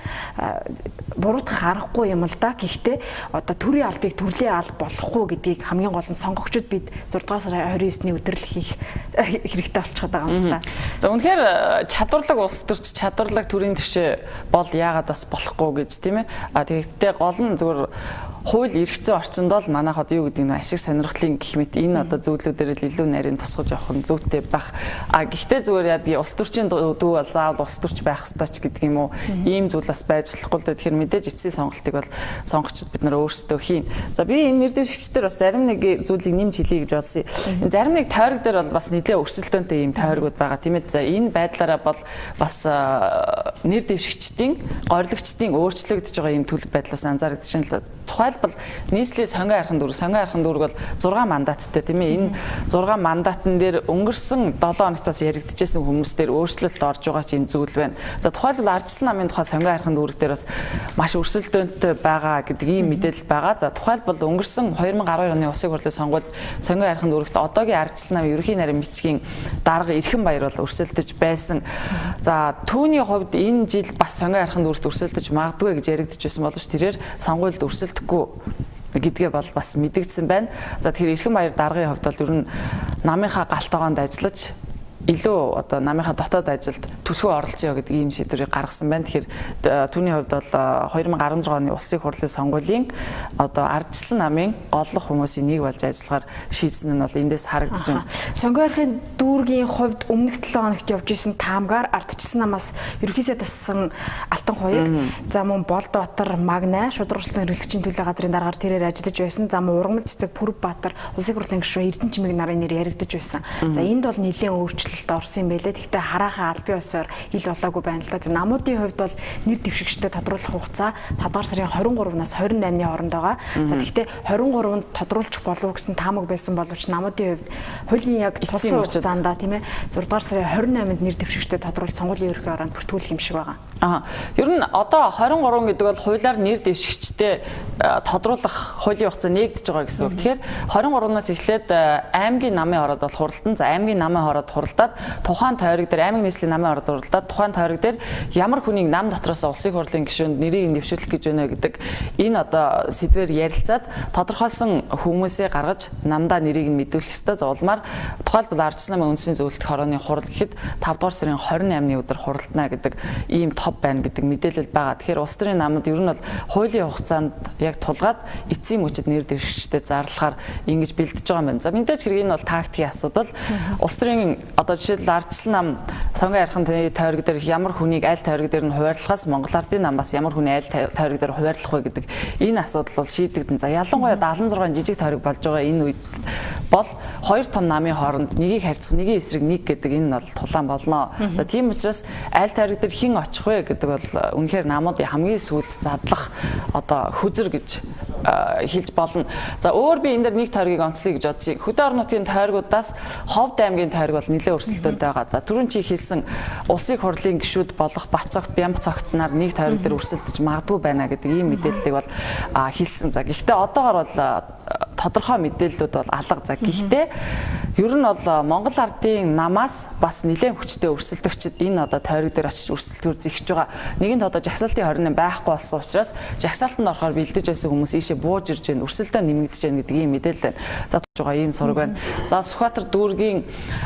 Speaker 3: буруутгах аргагүй юм л да. Гэхдээ одоо төрийн албыг төрлийн алба болохгүй гэдгийг хамгийн гол нь сонгогчдод бид 6 сарын 29-ний өдөр л хийх хэрэгтэй болчиход байгаа юм л да.
Speaker 1: За үнэхээр чадварлаг улс төрч чадварлаг төрийн төвшөө бол яагаад бас болохгүй гэж тийм ээ. Тэгэхдээ гол нь зүгээр хууль эрхцэн орчинд бол манайх одоо юу гэдэг нь ашиг сонирхлын гэх мэт энэ одоо зөвлөлүүдээр л илүү нарийн тусгаж явах нь зүйтэй байх. Гэхдээ зүгээр яа улс төрчийн дүү бол заавал улс төрч байх ёстой ч гэдэг юм уу. Ийм зүйл бас байж болохгүй л дээ. Тэгэхээр мэдээж эцсийн сонголтыг бол сонгогчдод бид нар өөрсдөө хийн. За би энэ нэр дэвшигчдэр бас зарим нэг зүйлийг нэмж хэлье гэж бодсон. Зарим нэг тойрог дээр бол бас нэлээд өрсөлдөөнтэй ийм тойрогуд байгаа тийм ээ. За энэ байдлаараа бол бас нэр дэвшигчдийн горилогчдын өөрчлөгдөж байгаа ийм төлөв байдлаас анзаарэгдэж байна л да. Тухайлбал нийслэлийн сонгон архын дүүрэг бол 6 мандаттай тийм ээ. Энэ 6 мандатн дээр өнгөрсөн 7 хоногт бас яригдчихсэн хүмүүс дээр өөрчлөлт орж байгаа ч юм зүйл байна. За тухайлбал ардчилсан намын тухай сонгон архын дүүрэг дээр бас маш өрсөлдөөнтэй байгаа гэдэг ийм мэдээлэл байгаа. За тухайлбал өнгөрсөн 2012 оны улсын хурлын сонгуульд сонгон архын дүүрэгт одоогийн ардчилсан намын ерөнхий нарийн бичгийн дарга Эрхэн Баяр бол өрсөлдөж байсан. За түүний хувьд энэ жил бас сонгон архын дүүрэгт өрсөлдөж магадгүй гэж яригдж байсан боловч тэрээр сонгуульд өрсөлдөхгүй гэдгээ бол бас мэдэгдсэн байна. За тэгэхээр Эрхэн Баяр даргын хувьд бол ер нь намынхаа галтгоонд ажиллаж илүү одоо намынхаа дотоод ажилд төлхөө оролцъё гэдэг ийм шийдвэрийг гаргасан байна. Тэгэхээр түүний хувьд бол 2016 оны улсын хурлын сонгуулийн одоо ардчилсан намын голлох хүмүүсийн нэг болж ажиллахаар шийдсэн нь бол эндээс харагдаж байна.
Speaker 3: Сонгон архын дүүргийн хувьд өмнөх 7 хоногт явж исэн таамгаар ардчилсан намаас ерөнхийдөө тассан алтан хуйг, за мөн Болдбаатар Магна шударгалын хэрэглэгчийн төлөө газрын дараагаар тэрээр ажиллаж байсан. За мөн Ургамал цэцэг Пүрбаатар улсын хурлын гишүүн Эрдэнэчмиг нарын нэр яригдаж байсан. За энд бол нэлээд өөрчлөлт орсон юм байлээ. Гэхдээ хараахан албан ёсоор ил болоогүй байна л да. Намуудын хувьд бол нэр дэвшигчдэд тодруулах хугацаа 7 сарын 23-наас 28-ны хооронд байгаа. За гэхдээ 23-нд тодруулах болов гэсэн таамаг байсан боловч намуудын хувьд хуулийн яг туссан хугацаанд тийм ээ 6 сарын 28-нд нэр дэвшигчдэд тодруулах сонгуулийн ерөнхий оронд бүртгүүлэх юм шиг байгаа.
Speaker 1: Ер нь одоо 23 гэдэг бол хуулиар нэр дэвшигчдэд тодруулах хуулийн хугацаа нэгдэж байгаа гэсэн үг. Тэгэхээр 23-наас эхлээд аймгийн намын ороод бол хуралдан, за аймгийн намын ороод хуралдаад тухайн тойрог дээр аймаг нийслэлийн намын ороод хуралдаад тухайн тойрог дээр ямар хүнийг нам дотроос улсын хурлын гишүүнд нэрийг дэвшүүлэх гэж байна гэдэг энэ одоо сэдвээр ярилцаад тодорхойлсон хүмүүсээ гаргаж намдаа нэрийг нь мэдүүлэх ёстой. За улмаар тухайлбал ардчилсан намын үндсийн зөвлөлт хорооны хурал гэхэд 5 дугаар сарын 28-ны өдөр хуралдана гэдэг ийм топ байна гэдэг мэдээлэл байгаа. Тэгэхээр улс төрийн намд ер нь бол хуулийн хугацаанд яг тулгаад эцсийн мөчөд нэр дэвшигчдэд зарлахаар ингэж бэлдэж байгаа юм байна. За мэдээж хэрэг энэ бол тактикийн асуудал. Улс төрийн одоо жишээлбэл ардчилсан нам сонгон архын тойрог дээр ямар хүнийг аль тойрог дээр нь хуваарлахаас Монгол Ардын намаас ямар хүний аль тойрог дээр хуваарлах вэ гэдэг энэ асуудал бол шийдэгдэн. За ялангуяа 76 жижиг тойрог болж байгаа энэ үед бол хоёр том намын хооронд нэгийг харьцах, нэгийн эсрэг нэг гэдэг энэ бол тулаан болно. За тийм учраас аль тойрог дээр хэн очих вэ гэдэг бол үнэхээр намуудын хамгийн сүүлд задлах одоо хүзэр гэж хэлж болно. За өөр би энэ дээр нэг тойргийг онцлоё гэж бодсон. Хөдөө орон нутгийн тойргуудаас Ховд аймгийн тойрог бол нэлээд өрсөлдөөнтэй байгаа. За түрүүн чи хэлсэн улсын хурлын гишүүд болох Батцогт, Бямцогт нар нэг тойрог дээр өрсөлдөж магадгүй байна гэдэг ийм мэдээллийг бол хэлсэн. За гэхдээ одоогоор бол тодорхой мэдээллүүд бол алга. За гэхдээ ер нь бол Монгол Ардын намаас бас нэлээд хүчтэй өрсөлдөгчд энэ одоо тойрог дээр очиж өрсөлдөхөөр зихж байгаа. Нэгэнд одоо жагсаалтын 28 байхгүй болсон учраас жагсаалтанд орохоор бэлдэж байсан хүмүүс ийшээ бууж ирж байна, өрсөлдөө нэмэгдэж байна гэдэг ийм мэдээлэл байна. За байгаа ийм сураг байна. За Сүхбаатар дүүргийн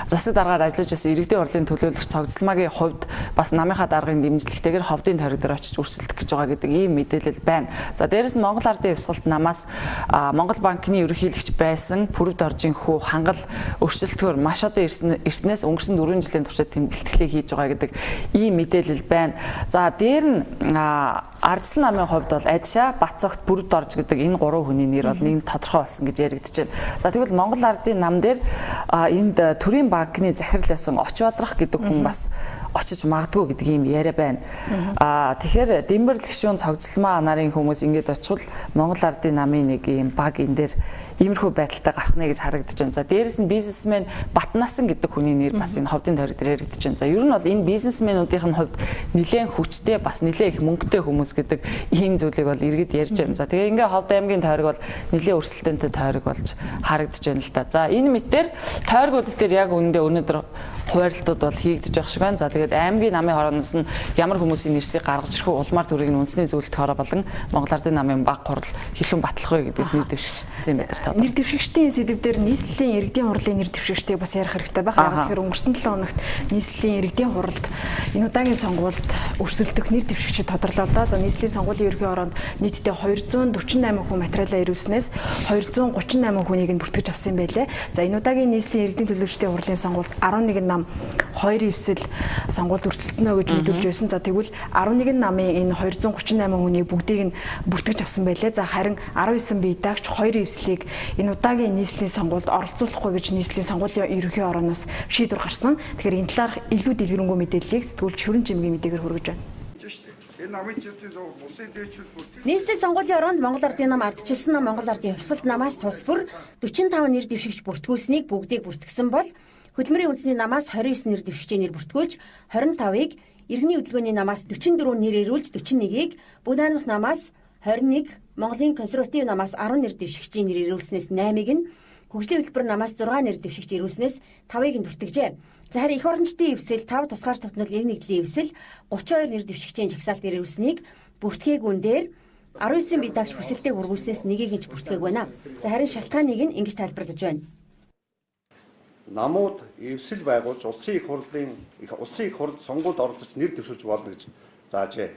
Speaker 1: засаг даргаар ажиллаж байсан иргэдийн хурлын төлөөлөгч цогцлмагийн хувьд бас намынхаа даргын дэмжлэгтэйгээр ховдын тойрог дээр очиж өрсөлдөх гэж байгаа гэдэг ийм мэдээлэл байна. За дээрэс нь Монгол Ардын Явсгалт намаас Монгол банкны ерөнхийлөгч байсан Пүрэв Доржийн хүү хангал өрсөлдөхөөр маш одоо эртнээс өнгөрсөн 4 жилийн туршид тэнд бэлтгэлийг хийж байгаа гэдэг ийм мэдээлэл байна. За дээр нь Ардчилсан намын хувьд бол Адшаа, Бацогт, Пүрэв Дорж гэдэг энэ 3 хүний нэр бол нэг тодорхой болсон гэж яригдж байна. За тэгвэл Монгол Ардын нам дээр энд төрийн банкны захирал байсан Очбадрах гэдэг хүн бас очиж магадгүй гэдэг ийм яриа байна. Тэгэхээр Дэмбэрл гишүүн цогцлмаа нарын хүмүүс ингэж очивол Монгол Ардын намын нэг ийм баг энэ дээр иймэрхүү байдалтай гарах нэ гэж харагдаж байна. За дээрэс нь бизнесмен Батнасан гэдэг хүний нэр бас энэ ховдын тойрог дээр яригдаж байна. За ер нь бол энэ бизнесменуудын хувьд нэлээд хүчтэй бас нэлээд их мөнгөтэй хүмүүс гэдэг ийм зүйлийг бол иргэд ярьж байна. За тэгээ ингээ Ховд аймгийн тойрог бол нэлээд өрсөлдөөнтэй тойрог болж харагдаж байна л да. За энэ мэтээр тойргууд дээр яг үүндээ өнөөдөр хуваарлтууд бол хийгдэж байгаа шиг байна. За тэгээд аймгийн намын хорооноос нь ямар хүмүүсийн нэрсийг гаргаж ирэх үү, улмаар төрийг нь үндэсний зөвлөлт хороо болон Монгол Ардын намын баг хурал хэрхэн батлах вэ гэдгээс нэр дэвшигдсэн байдаг.
Speaker 3: Нэр дэвшигчдийн сэдв дээр нийслэлийн иргэдийн хурлын нэр дэвшигчдийг бас ярих хэрэгтэй байна. Тэгэхээр өнгөрсөн 7 хоногт нийслэлийн иргэдийн хуралд энэ удаагийн сонгуульд өрсөлдөх нэр дэвшигчид тодорлоо. За нийслэлийн сонгуулийн ерөнхий хороонд нийтдээ 248 хүн материалаа ирүүлснээс 238 хүнийг нь бүртгэж авсан байлээ. За энэ удаагийн нийслэлийн иргэдийн төлөөлөгчдийн хурлын сонгуульд 11 нам 2 эвсэл сонгуульд өрсөлдөнө гэж мэдүүлж байсан. За тэгвэл 11 намын энэ 238 хүнийг бүгдийг нь бүртгэж авсан байлээ. За харин 19 бие даагч 2 эвслийг энэ удаагийн нийслэлийн сонгуульд оролцуулахгүй гэж нийслэлийн сонгуулийн ерөнхий хорооноос шийдвэр гарсан. Тэгэхээр энэ талаарх илүү дэлгэрэнгүй мэдээллийг сэтгүүлч Шүрэн Жимгийн мэдээгээр хүргэж байна.
Speaker 4: Нийслэлийн сонгуулийн ороонд Монгол Ардын нам ардчилсан нам Монгол Ардын Явсгалт намаас тус бүр 45 нэр дэвшигч бүртгүүлсэнийг бүгдийг бүртгэсэн бол хөдөлмөрийн үндэсний намаас 29 нэр дэвшигчийн нэр бүртгүүлж 25-ыг иргэний хөдөлгөөний намаас 44 нэр ирүүлж 41-ийг Бүгд найрамдах намаас 21, Монголын консерватив намаас 10 нэр дэвшигчийн нэр ирүүлснээс 8-ыг нь хөгжлийн хөтөлбөр намаас 6 нэр дэвшигч ирүүлснээс 5-ыг нь бүртгэжээ. За харин их орончдын эвсэл 5 тусгаар товтнол эв нэгдлийн эвсэл 32 нэр дэвшигчийн жагсаалт ирүүлсэнийг бүртгээгүй дээр 19 бие даагч хүсэлтэд хүргүүлснээс 1-ийг нь бүртгээг байна. За харин шалтгааныг нь ингэж тайлбарлаж байна.
Speaker 12: Намууд эвсэл байгуулж улсын их хурлд сонгуульд оролцож нэр дэвшүүлж болно гэж заажээ.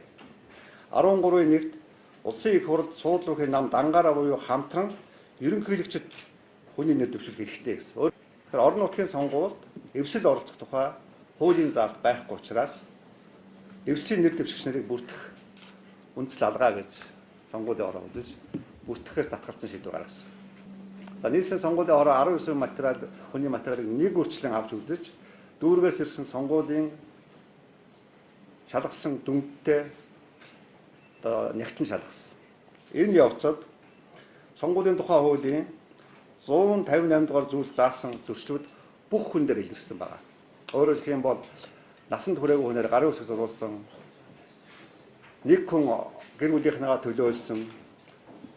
Speaker 12: 13-ийн 1-нд улсын их хурлд суудлуухийн нам дангаараа буюу хамтран ерөнхийлөгчд хүний нэр дэвшүүлэх хэрэгтэй гэсэн. Тэгэхээр орон нутгийн сонгуульд эвсэл оролцох тухай хуулийн заалт байхгүй учраас эвслийн нэр дэвшигч нарыг бүртгэх үндэслэл алгаа гэж сонгуулийн ороо үзэж бүртгэхээс татгалзсан шийдвэр гаргасан. За нийслэлийн сонгуулийн ороо 19 хүний материалыг нэг үрчлэн авч үзэж дүүргээс ирсэн сонгуулийн шалгасан дүнтэй нягтлан шалгасан. Энэ явцад сонгуулийн тухай хуулийн 158 дугаар зүйл заасан зөрчлүүд бүх хүн дээр илэрсэн байна. Өөрөөр хэлэх юм бол насанд хүрээгүй хүнээр гарын үсэг зурулсан, нэг хүн гэр бүлийнхнийгаа төлөөлсөн,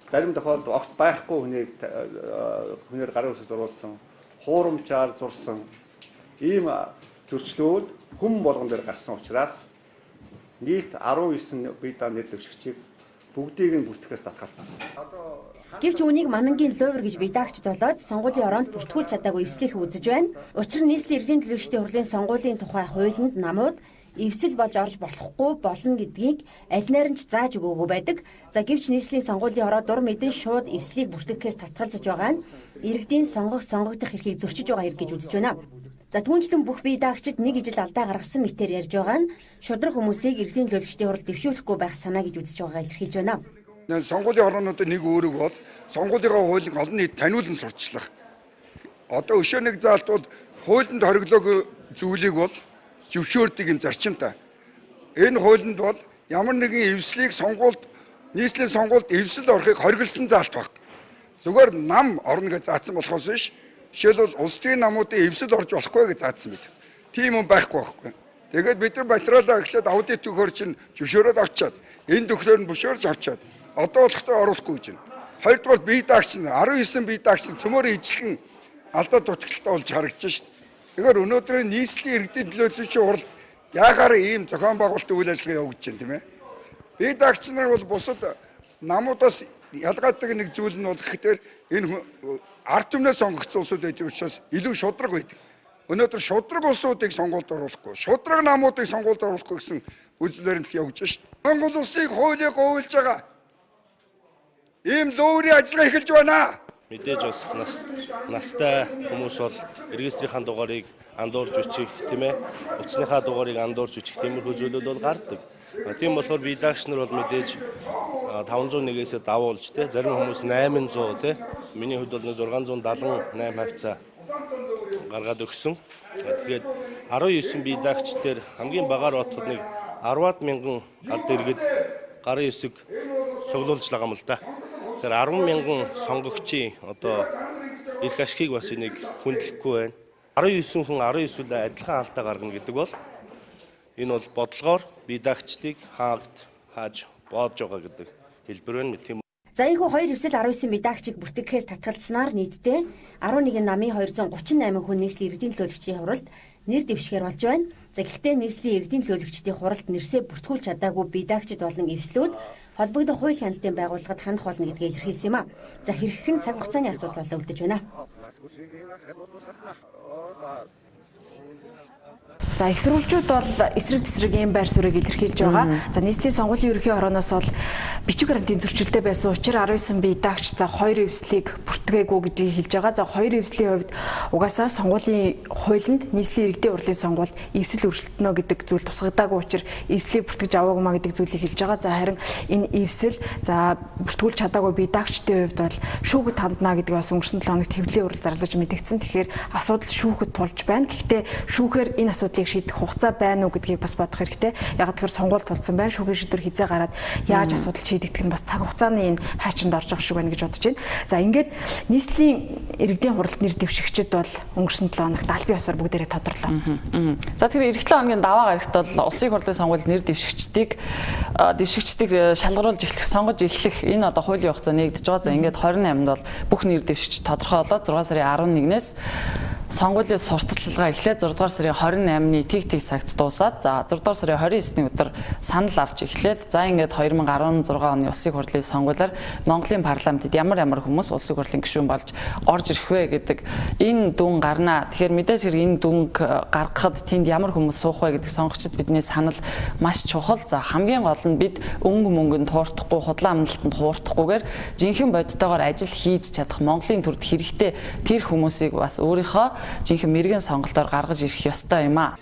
Speaker 12: зарим тохиолдолд огт байхгүй хүнээр гарын үсэг зурулсан, хуурамчаар зурсан ийм зөрчлүүд хүн болгон дээр гарсан учраас нийт 19 бие даан нэр дэвшигчийг бүгдийг нь бүртгэхээс татгалцсан.
Speaker 4: Гэвч үүнийг манангийн лувер гэж бие даагчд болоод сонгуулийн ороонд бүртгүүлж чадаагүй эвслийг үзэж байна. Учир нь нийслэлийн иргэдийн төлөөлөгчдийн хурлын сонгуулийн тухай хуулинд намууд эвсэл болж орж болохгүй болно гэдгийг аль найран ч зааж өгөөгүй байдаг. За гэвч нийслэлийн сонгуулийн ороо дур мэдэн шууд эвслийг бүртгэхээс татгалзаж байгаа нь иргэдийн сонгогдох эрхийг зөрчиж байгаа хэрэг гэж үзэж байна. За түүнчлэн бүх бие даагчид нэг ижил алдаа гаргасан мэтээр ярьж байгаа нь шудраг хүмүүсийг иргэдийн төлөөлөгчдийн хуралд дэвшүүлэхгүй байх санаа гэж үзэж байгаагаа илэрхийлж байна.
Speaker 11: Сонгуулийн ороонуудад нэг өөрөг бол сонгуулийнхаа хуулийг олон нийт таниулан сурчлах. Одоо өшөө нэг заалтууд хуулинд хориглоогүй зүйлийг бол зөвшөөрдөг юм зарчимтай. Энэ хуулинд бол ямар нэгэн эвслийг нийслэлийн сонгуульд эвсэл орохыг хориглосон заалт баг. Зүгээр нам орно гэж заасан болохоос биш. Жишээлбэл улс төрийн намуудын эвсэл орж болохгүй гэж заасан мэт. Тийм юм байхгүй байхгүй. Тэгээд бид нар материалаа эхлээд аудит төгөөр чинь зөвшөөрөөд авчаад энэ төгсөөр нь зөвшөөрж авчаад одоо болохтой оруулахгүй гэж байна.
Speaker 13: Хоёрдугаар бие даагч нь 19 бие даагч нь цөмөрөө ижилхэн алдаа дутагдaltaй болж харагдаж шít. Тэгэхээр өнөөдрийн нийслэлийн иргэдийн төлөөлөгчийн хуралд яагаар ийм зохион байгуулалтын үйл ажиллагаа явагдаж байна тийм ээ. Бие даагч нар бол бусад намуудаас ялгаатай нэг зүйл нь бол гэхээр энэ ард түмнээс сонгогдсон улсууд байдаг учраас илүү шудраг байдаг. Өнөөдөр шудраг улсуудыг сонгуульд оруулахгүй, шудраг намуудыг сонгуульд оруулахгүй гэсэн үзлээр нь явж шít. Монгол улсыг хуулийг говьлж байгаа. Ийм луурын ажиллагаа эхэлж байна.
Speaker 14: Мэдээж бас настай хүмүүс бол регистрийн дугаарыг андуурж бичих тийм ээ. Утасныхаа дугаарыг андуурж бичих тиймэрхүү зүйлүүд бол гардаг. Тийм болохоор бие даагч нар бол мэдээж 501-ээс давуулж тийм зарим хүмүүс 800 тийм. Миний хувьд бол 678 хавцаа гаргаад өгсөн. Тэгээд 19 бие даагч дээр хамгийн багаар бодоход нэг 10-аад мянган ард иргэд гарын хэсэг цуглуулж байгаа юм л да. Тэгэхээр 10 мянган сонгогчийн одоо эрх ашигыг бас энийг хүндлэхгүй байна. 19 хүн 19-д адилхан алдаа гаргана гэдэг бол энэ бол бодлогоор бие даагчдыг хааж боож байгаа гэдэг хэлбэр байна тийм.
Speaker 4: За ийхүү 2 эвсэл 19 бие даагчийг бүртгэхээс татгалцсанаар нийтдээ 11 намын 238 хүн нийслэлийн иргэдийн төлөөлөгчдийн хуралд нэр дэвшгээр болж байна. За гэхдээ нийслэлийн иргэдийн төлөөлөгчдийн хуралд нэрсээ бүртгүүлж чадаагүй бие даагчид болон эвслүүд холбогдох хууль хяналтын байгууллагад хандах болно гэдгийг илэрхийлсэн юм а. За хэрхэн цаг хугацааны асуудал болоо үлдэж байна.
Speaker 3: За их сурвалжууд бол эсрэг тесрэг ийм байр суурийг илэрхийлж байгаа. За нийслэлийн сонгуулийн ерөнхий хорооноос бол бичиг баримтын зөрчилтэй байсан учраас 19 бие даагч за 2 эвслийг бүртгээгүй гэдгийг хэлж байгаа. За 2 эвслийн хувьд угаасаа сонгуулийн хуулинд нийслэлийн иргэдийн хурлын сонгуульд эвсэл өрсөлдөнө гэдэг зүйл тусгагдаагүй учраас эвслийг бүртгэж аваагүй маа гэдэг зүйлийг хэлж байгаа. За харин энэ эвсэл за бүртгүүлж чадаагүй бие даагчдын хувьд бол шүүхэд хандна гэдэг бас өнгөрсөн 7 хоногт хэвлэлийн урал зарлаж мэдэгдсэн. Тэгэхээр асуудал шүүхэд тулж байна. Гэхдээ шүүхээр энэ асуудлыг шийдэх хугацаа байна уу гэдгийг бас бодох хэрэгтэй. Яг тэгэхээр сонгуульд тулцсан байна. Шүүхийн шийдвэр хизээ гараад яаж асуудал шийдэгдэх нь бас цаг хугацааны энэ хайчинд орж байгаа шиг байна гэж бодож байна. За ингээд нийслэлийн иргэдийн хуралд нэр дэвшигчид бол өнгөрсөн 7 хоногт албан ёсоор бүгдээрээ тодорлоо.
Speaker 1: За тэгэхээр эх 7 хоногийн даваа гарагт бол улсын хурлын сонгуульд нэр дэвшигчдийг шалгаруулж эхлэх, сонгож эхлэх энэ одоо хуулийн хугацаа нэгдэж байгаа. За ингээд 28-нд бол бүх нэр дэвшигч тодорхойлоод 6 сарын 11-ээс сонгуулийн сурталчилгаа эхлээд 6 дугаар сарын 28-ны тэг цагт дуусаад за 6 дугаар сарын 29-ний өдөр санал авч эхлээд за ингээд 2016 оны улсын хурлын сонгуулиар Монголын парламентд ямар хүмүүс улсын хурлын гишүүн болж орж ирэх вэ гэдэг энэ дүн гарнаа. Тэгэхээр мэдээж хэрэг энэ дүнг гаргахад тэнд ямар хүмүүс суух вэ гэдэг сонгогчид бидний санал маш чухал. За хамгийн гол нь бид өнгө мөнгөнд туурдахгүй, худлаа амналтанд хуурдахгүйгээр жинхэнэ бодитоогоор ажил хийж чадах Монголын төрд хэрэгтэй тэр хүмүүсийг бас өөрийнхөө жинхэнэ мэрэгэн сонголтоор гаргаж ирэх ёстой юм а.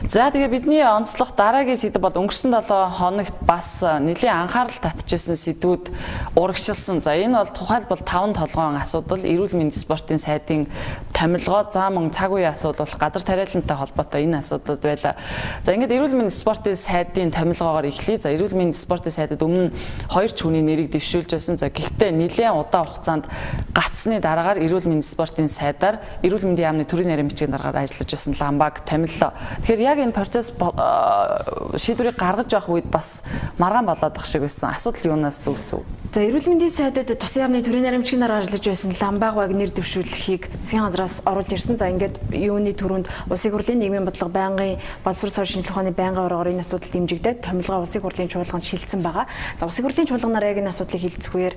Speaker 1: За тэгээ бидний онцлох дараагийн сэдв бол өнгөрсөн 7 хоногт бас нэлийн анхаарал татчихсан сэдвүүд урагшилсан. За энэ бол тухайлбал 5 толгойн асуудал, эрүүл мэндийн спортын сайдын томилгоо, за мөн цаг үеийн асуудал, газар тариалантай холбоотой энэ асуудлууд байлаа. За ингээд эрүүл мэндийн спортын сайдын томилгоогоор эхлэе. За эрүүл мэндийн спортын сайдад өмнө 2 түүний нэрийг дэвшүүлж байсан. За гэхдээ нэлийн удаан хугацаанд гацсны дараагаар эрүүл мэндийн спортын сайдаар эрүүл мэндийн яамны төрийн нарийн бичгийн дараагаар ажиллаж байсан ламбаг томиллоо. Тэгэхээр яг энэ процесс шийдвэрийг гаргаж явах үед бас маргаан болоод байх шиг байсан. Асуудал юунаас үүсв?
Speaker 3: За эрүүл мэндийн сайдад тусын яамны төрийн наримчгийн дараагаар ажиллаж байсан ламбаг нэр дэвшүүлэхийг засгийн газраас оруулж ирсэн. За ингээд юуны түрүүнд улсын хурлын нийгмийн бодлого байнгын боловсрол сар шинжилгээ ухааны байнгын оргоор энэ асуудал дэмжигдээд томилгоо улсын хурлын чуулганд шилжсэн байгаа. За улсын хурлын чуулганаар яг энэ асуудлыг хилцэх үеэр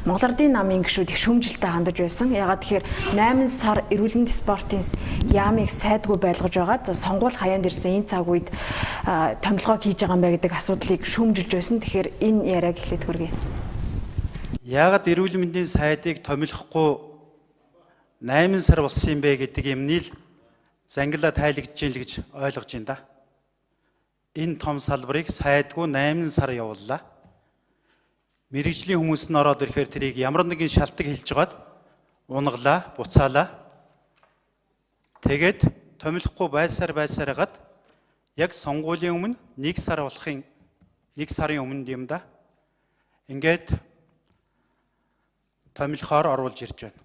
Speaker 3: Монгол Ардын намын гишүүд их шүүмжилтэй хандаж байсан. Ягаад тэгэхээр 8 сар эрүүл мэндийн спортын яамыг сайдгүй байлгаж байгаа. За сонгуул хаяанд ирсэн энэ цаг үед томилгоог хийж байгаа юм байна гэдэг асуудлыг шүүмжилж байсан. Тэгэхээр энэ яриаг эхлээд хүргэе.
Speaker 15: Яагаад эрүүл мэндийн сайдыг томилохгүй 8 сар болсон юм бэ гэдэг юмны л зангилаа тайлагдж ийн л гэж ойлгож байна да. Энэ том салбарыг сайдгүй 8 сар явууллаа. Мэргэжлийн хүмүүс нь ороод ирэхээр тэрийг ямар нэгэн шалтгаан хэлж жагаад унгалаа, буцаалаа. Тэгээд томилохгүй байсараад яг сонгуулийн өмнө 1 сар болохын 1 сарын өмнө юм да. Ингээд томилохоор оруулж ирж байна.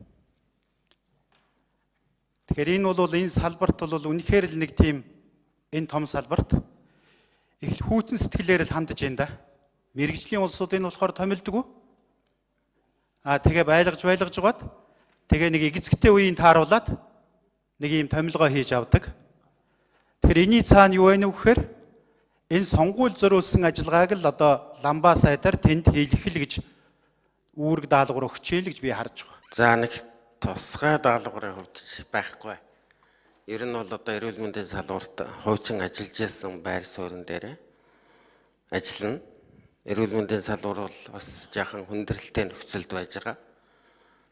Speaker 15: Тэгэхээр энэ бол энэ салбарт бол үнэхээр л нэг тийм энэ том салбарт их хүйтэн сэтгэлээр л хандж байна да. Мэргэжлийн улсууд энэ болохоор томилдог уу? Тэгээ байлгаж байгаад тэгээ нэг эгэцэгтэй үеийн тааруулаад нэг ийм томилгоо хийж авдаг. Тэгэхээр энэний цаана юу вэ гэхээр энэ сонгуул зориулсан ажиллагааг л одоо ламбаа сайдаар тэнд хийлгэх л гэж үүрэг даалгавар өгч ийл гэж би харж байгаа.
Speaker 16: За нэг тусгай даалгаврын хувьд байхгүй. Ер нь бол одоо эрүүл мэндийн салбарт хуучин ажиллаж байсан байр суурин дээр ажиллана. Эрүүл мэндийн салбар бол бас жаахан хүндрэлтэй нөхцөлд байж байгаа.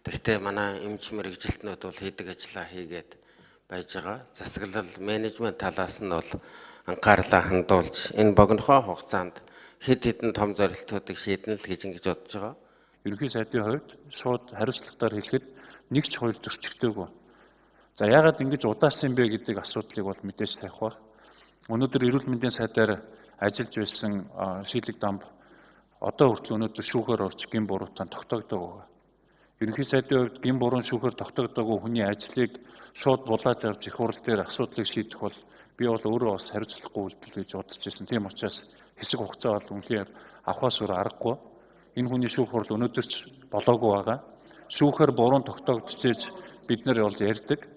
Speaker 16: Тэгвэл манай эмч мэргэжилтнүүд бол хийдэг ажлаа хийгээд байж байгаа. Засаглал менежмент талаас нь бол анхаарлаа хандуулж энэ богинохоо хугацаанд хэд хэдэн том зорилтуудыг шийднэ л гэж ингэж бодож байгаа.
Speaker 17: Ерөнхий сайдын хувьд шууд хариуцлагатаар хэлэхэд нэг ч хууль зөрчигдөөгүй. За яагаад ингэж удаасан бэ гэдэг асуудлыг бол мэдээж тавих ба. Өнөөдөр эрүүл мэндийн сайдаар ажиллаж байсан шийдлэг дамб одоо хүртэл өнөөдөр шүүхээр орж гин буруутан тогтоогдог байгаа. Ерөнхий сайдын хувьд гин буруу шүүхээр тогтоогдоогүй хүний ажлыг шууд булааж авч их хурал дээр асуудлыг шийдэх бол би бол өөрөө бас хариуцлагагүй үйлдэл гэж бодож байсан. Тийм учраас хэсэг хугацаа бол үнэхээр авахаас өөр аргагүй. Энэ хүний шүүх хурал өнөөдөр ч болоогүй байгаа. Шүүхээр буруу тогтоогдчихэж бид нар бол ярьдаг.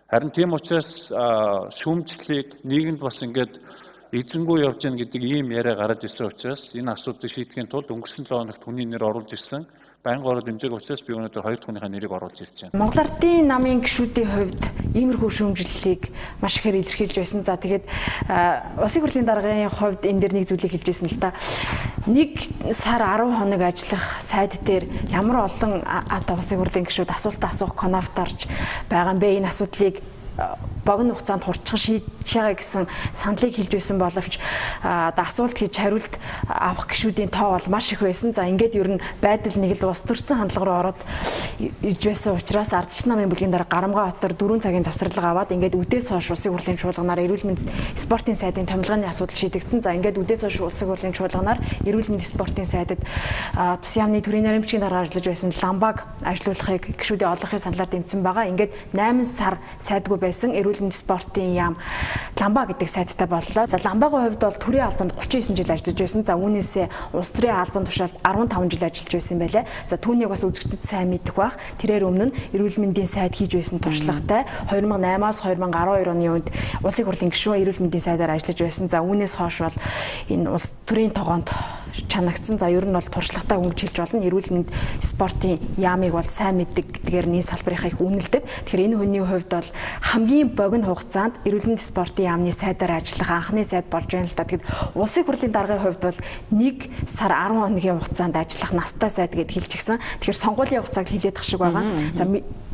Speaker 17: Харин тийм учраас шүүмжлэлийг нийгэмд бас ингээд эзэнгүй явж гин гэдэг ийм яриа гараад ирсэн учраас энэ асуудлыг шийдэхийн тулд өнгөрсөн 7 хоногт хүний нэр оруулж ирсэн. Байнгын ороод дэмжээг учраас би өнөөдөр 2 хүнийхээ нэрийг оруулж ирж байна.
Speaker 3: Монгол Ардын намын гишүүдийн хувьд иймэрхүү шүүмжлэлийг маш ихээр илэрхийлж байсан. За тэгээд улсын хурлын даргын хувьд энэ дээр нэг зүйлийг хэлж ирсэн л та. 1 сар 10 хоног ажиллах сайд дээр ямар олон улсын хурлын гишүүд асуулт асуух конавтарч байгаа юм бэ? Энэ асуудлыг богино хугацаанд хурцхан шийдэж байгаа гэсэн саналыг хэлж байсан боловч асуулт хийж хариулт авах гишүүдийн тоо бол маш их байсан. За ингээд ер нь байдал нэг л ус төрсэн хандлага руу ороод ирж байсан учраас ардчилсан намын бүлгийн дараа Гарамгаа хотоор 4 цагийн завсралга аваад ингээд үдээс хойш улсын хурлын чуулганаар эрүүл мэнд спортын сайдын томилгооны асуудал шийдэгдсэн. За ингээд үдээс хойш улсын хурлын чуулганаар эрүүл мэнд спортын сайдад Тус яамны төрийн наримчгийн дараа ажиллаж байсан ламбааг ажилуулахыг гишүүдийн олонхын саналаар дэмжсэн байгаа. Ингээд 8 сар сайдгүй байсан эрүүл мэнд спортын яам ламбаа гэдэг сайттай боллоо. За ламбаагийн хувьд бол төрийн албанд 39 жил ажиллаж байсан. За үүнээсээ улс төрийн албан тушаалд 15 жил ажиллаж байсан байлаа. За түүнийг бас үзэгчд сайн мэдэх бах. Тэрээр өмнө нь эрүүл мэндийн сайд хийж байсан туршлагатай 2008-аас 2012 оны үед улсын хурлын гишүүн эрүүл мэндийн сайдаар ажиллаж байсан. За үүнээс хойш бол энэ улс төрийн тогоонд чанагдсан. За ер нь бол туршлагатай хөнгөж хэлж болно. Эрүүл мэнд спортын яамыг бол сайн мэддэг гэдгээр энэ салбарынхаа их үнэлдэг. Тэгэхээр энэ хүний хувьд бол хамгийн богино хугацаанд эрүүл мэнд спортын яамны сайдаар ажиллах анхны сайд болж байна л та. Тэгэд улсын хурлын даргын хувьд бол 1 сар 10 хоногийн хугацаанд ажиллах настай сайд гэд хэлчихсэн. Тэгэхээр сонгуулийн хугацааг хилээд тах шиг байгаа. За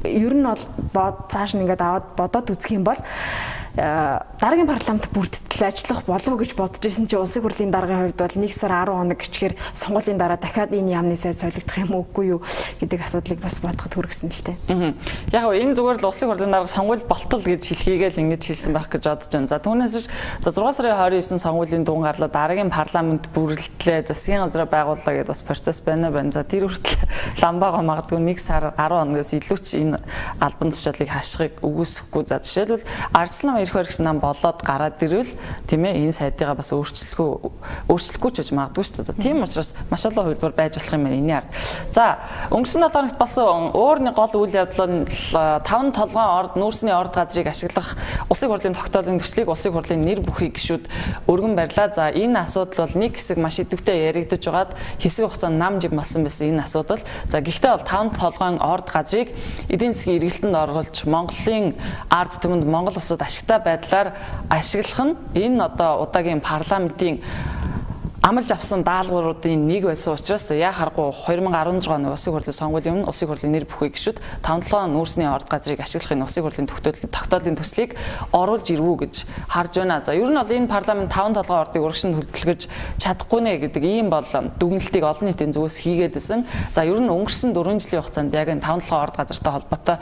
Speaker 3: ер нь бол цааш нь ингээд аваад бодоод үзэх юм бол дараагийн парламент бүрдтэл ажиллах болов гэж бодож исэн чинь улсын хурлын даргын хувьд бол 1 сар 10 хоног гэчихээр сонгуулийн дараа дахиад энэ яамны сайд солигдох юм үгүй юу гэдэг асуудлыг бас бодоход хүргэсэн л дээ.
Speaker 1: Яг энэ зүгээр л улсын хурлын дарга сонгуул болтол гэж хэлхийгээл ингэж хэлсэн байх гэж бодож байна. За түүнээс биш 6 сарын 29 сонгуулийн дуун гарлаа дараагийн парламент бүрэлдлээ засгийн газраа байгууллаа гэдэг бас процесс байна. За тэр хүртэл ламбаага магадгүй 1 сар 10 хоногоос илүү ч энэ албан тушаалыг хашихыг үгүйсэхгүй. За жишээлбэл ардчилсан ирэх барь гэсэн нам болоод гараад ирвэл тийм ээ энэ сайдыгаа бас өөрчлөхгүй ч гэж магадгүй шүү дээ. Тийм учраас маш олон хувилбар байж болох юм байна энэний ард. За өнгөрсөн 7 хоногт болсон өөр нэг гол үйл явдал нь 5 толгойн орд нүүрсний орд газрыг ашиглах улсын хурлын тогтоолын төслийг улсын хурлын нэр бүхий гишүүд өргөн барьлаа. За энэ асуудал бол нэг хэсэг маш идэвхтэй яригдж байгаад хэсэг хугацаанд нам жиг болсон байсан энэ асуудал. За гэхдээ бол 5 толгойн орд газрыг эдийн засгийн эргэлтэнд оруулж Монголын ард түмэнд Монгол улсад ашигтай байдлаар ашиглах нь энэ одоо удаагийн парламентын амлж авсан даалгавруудын нэг байсан учраас яа харахгүй 2016 оны улсын хурлын сонгуулийн өмнө улсын хурлын нэр бүхий гишүүд 5-7 нүүрсний орд газрыг ашиглах энэ улсын хурлын тогтоолын төслийг оруулж ирвүү гэж харж байна. За ер нь бол энэ парламент 5 толгой ордыг урагшинд хөдөлгөж чадахгүй нэ гэдэг ийм бол дүгнэлтийг олон нийтийн зүгээс хийгээд байсан. За ер нь өнгөрсөн 4 жилийн хугацаанд яг энэ 5 толгой орд газартай холбоотой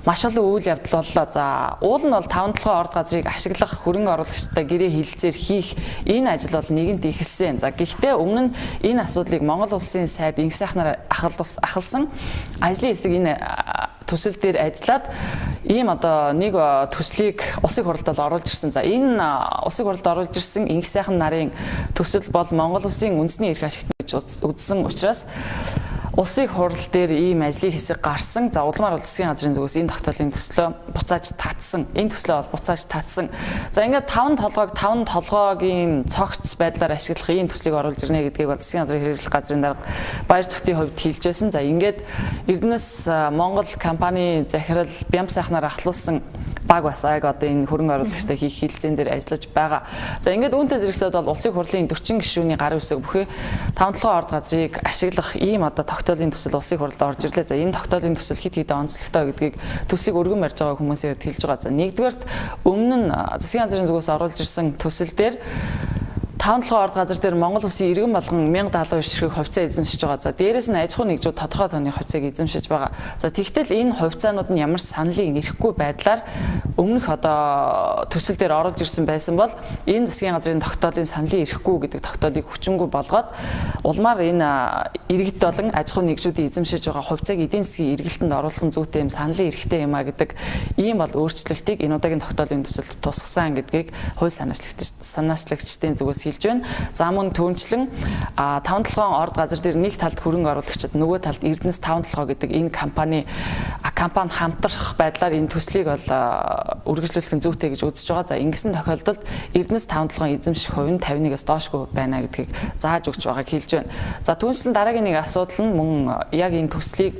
Speaker 1: маш олон үйл явдал боллоо. За уул нь бол 5 толгой орд газрыг ашиглах хөрөнгө оруулагчтай гэрээ хилцээр хийх энэ ажил бол нэгэнт ихэлсэн. За гэхдээ өмнө нь энэ асуудлыг Монгол улсын сайд инх сайхнаар ахалсан ажлын хэсэг энэ төсөл дээр ажиллаад ийм одоо нэг төслийг улсын хурлд оруулж ирсэн. За энэ улсын хурлд оруулж ирсэн инх сайхан нарын төсөл бол Монгол улсын үндэсний эрх ашигт гэж үзсэн учраас улсын хурал дээр ийм ажлын хэсэг гарсан. За улмаар улс засгийн газрын зүгээс энэ тогтоолын төслөө буцааж татсан. Энэ төслөө бол буцааж татсан. За ингээд 5 толгойгийн цогц байдлаар ашиглах ийм төслийг оруулж ирнэ гэдгийг бол засгийн газрын хэрэглэх газрын дарга баяр цогтын хувьд хэлж байсан. За ингээд Эрдэнэс Монгол компани захирал Бям сайхнаар ахлуулсан баг бас одоо энэ хөрөнгө оруулагчтай хийх хилцэн дээр ажиллаж байгаа. За ингээд үүнтэй зэрэгцээд бол улсын хурлын 40 гишүүний гарын үсэг бүхий 5-7 орд газрыг ашиглах ийм одоо тогтоолын төсөл улсын хурлд орж ирлээ. За энэ тогтоолын төсөл хэд хэдэн онцлогтой гэдгийг төслийг өргөн барьж байгаа хүмүүсийн хувьд хэлж байгаа. За нэгдүгээрт өмнө нь засгийн газрын зүгээс оруулж ирсэн төсөл дээр 5-7 орд газар дээр Монгол улсын иргэн болгон 1072 ширхэг хувьцаа эзэмшиж байгаа. За дээрэс нь аж ахуй нэгжүүд тодорхой тооны хувьцааг эзэмшиж байгаа. За тэгтэл энэ хувьцаанууд нь ямар саналын ирэхгүй байдлаар өмнөх одоо төсөл дээр оруулж ирсэн байсан бол энэ засгийн газрын тогтоолын саналын ирэхгүй гэдэг тогтоолыг хүчингүй болгоод улмаар энэ иргэд болон аж ахуй нэгжүүдийн эзэмшиж байгаа хувьцааг эдийн засгийн эргэлтэнд оруулах нь зүйтэй юм саналын эрэхтэй юм а гэдэг ийм бол өөрчлөлтийг энэ удаагийн тогтоолын төсөлд тусгасан гэдгийг хууль санаачлагчдын зүгээс хэлж байна. За мөн түүнчлэн 5-7 орд газар дээр нэг талд хөрөнгө оруулагчид нөгөө талд Эрдэнэс 5-7 гэдэг энэ компани хамтрах байдлаар энэ төслийг бол үргэлжлүүлэх нь зүйтэй гэж үзэж байгаа. За ингэсэн тохиолдолд Эрдэнэс 5-7 эзэмших хувь нь 51-аас доошгүй байна гэдгийг зааж өгч байгааг хэлж байна. За түүнчлэн дараагийн нэг асуудал нь мөн яг энэ төслийг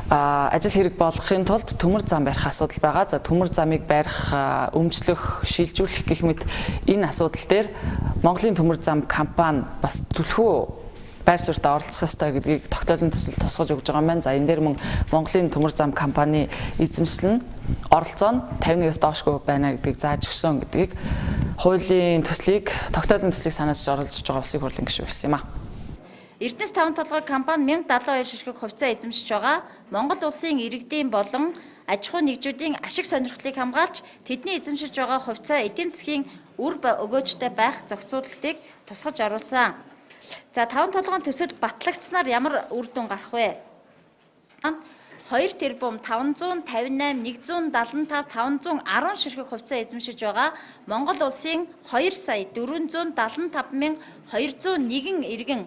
Speaker 1: ажил хэрэг болгохын тулд төмөр зам барих асуудал байгаа. За төмөр замыг барих, өмчлөх, шилжүүлэх гэх мэт энэ асуудал дээр Монголын төмөр зам компани бас түлхүү байр суурьтай оролцох ёстой гэдгийг тогтоолын төсөл тусгаж өгж байгаа юм байна. За энэ дээр мөн Монголын төмөр зам компани эзэмшил нь оролцоо нь 51-аас доошгүй байна гэдгийг зааж өгсөн гэдгийг хуулийн төслийг тогтоолын төслийг санаачж оролцож байгаа улсын хурлын гишүүн хэлсэн юм а.
Speaker 18: Эрдэнэс 5-7 компани 1072 ширхэг хувьцаа эзэмшиж байгаа. Монгол улсын иргэдийн болон аж ахуй нэгжүүдийн ашиг сонирхлыг хамгаалж тэдний эзэмшиж байгаа хувьцаа эдийн засгийн үр өгөөжтэй байх зохицуулалтыг тусгаж оруулсан. За 5-7 төсөл батлагдсанаар ямар үр дүн гарах вэ? 2 тэрбум 558 175 510 ширхэг хувьцаа эзэмшиж байгаа Монгол улсын 2 сая 475,201 иргэн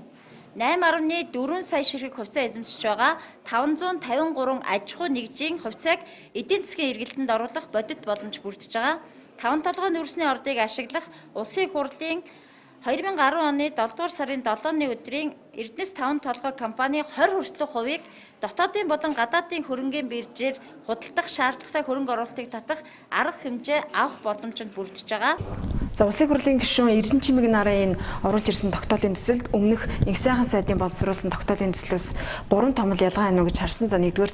Speaker 18: 8.4 сая ширхэг хувьцаа эзэмшиж байгаа 553 аж ахуй нэгжийн хувьцааг эдийн засгийн эргэлтэнд оруулах бодит боломж бүрдэж байгаа. 5-7 нүүрсний ордыг ашиглах улсын хурлын 2010 оны 7 дугаар сарын 7-ны өдрийн Эрдэнэс 5-7 компани 20 хүртэлх хувийг дотоодын болон гадаадын хөрөнгийн биржээр худалдах шаардлагатай хөрөнгө оруулалтыг татах арга хэмжээ авах боломжинд бүрдэж байгаа.
Speaker 3: За улсын хурлын гишүүн Эрдэнэ чимэг нарын энэ оруулж ирсэн тогтоолын төсөлд өмнөх инх сайхан сайдын боловсруулсан тогтоолын төслөөс 3 томл ялгаа байна уу гэж харсан. За нэгдүгээр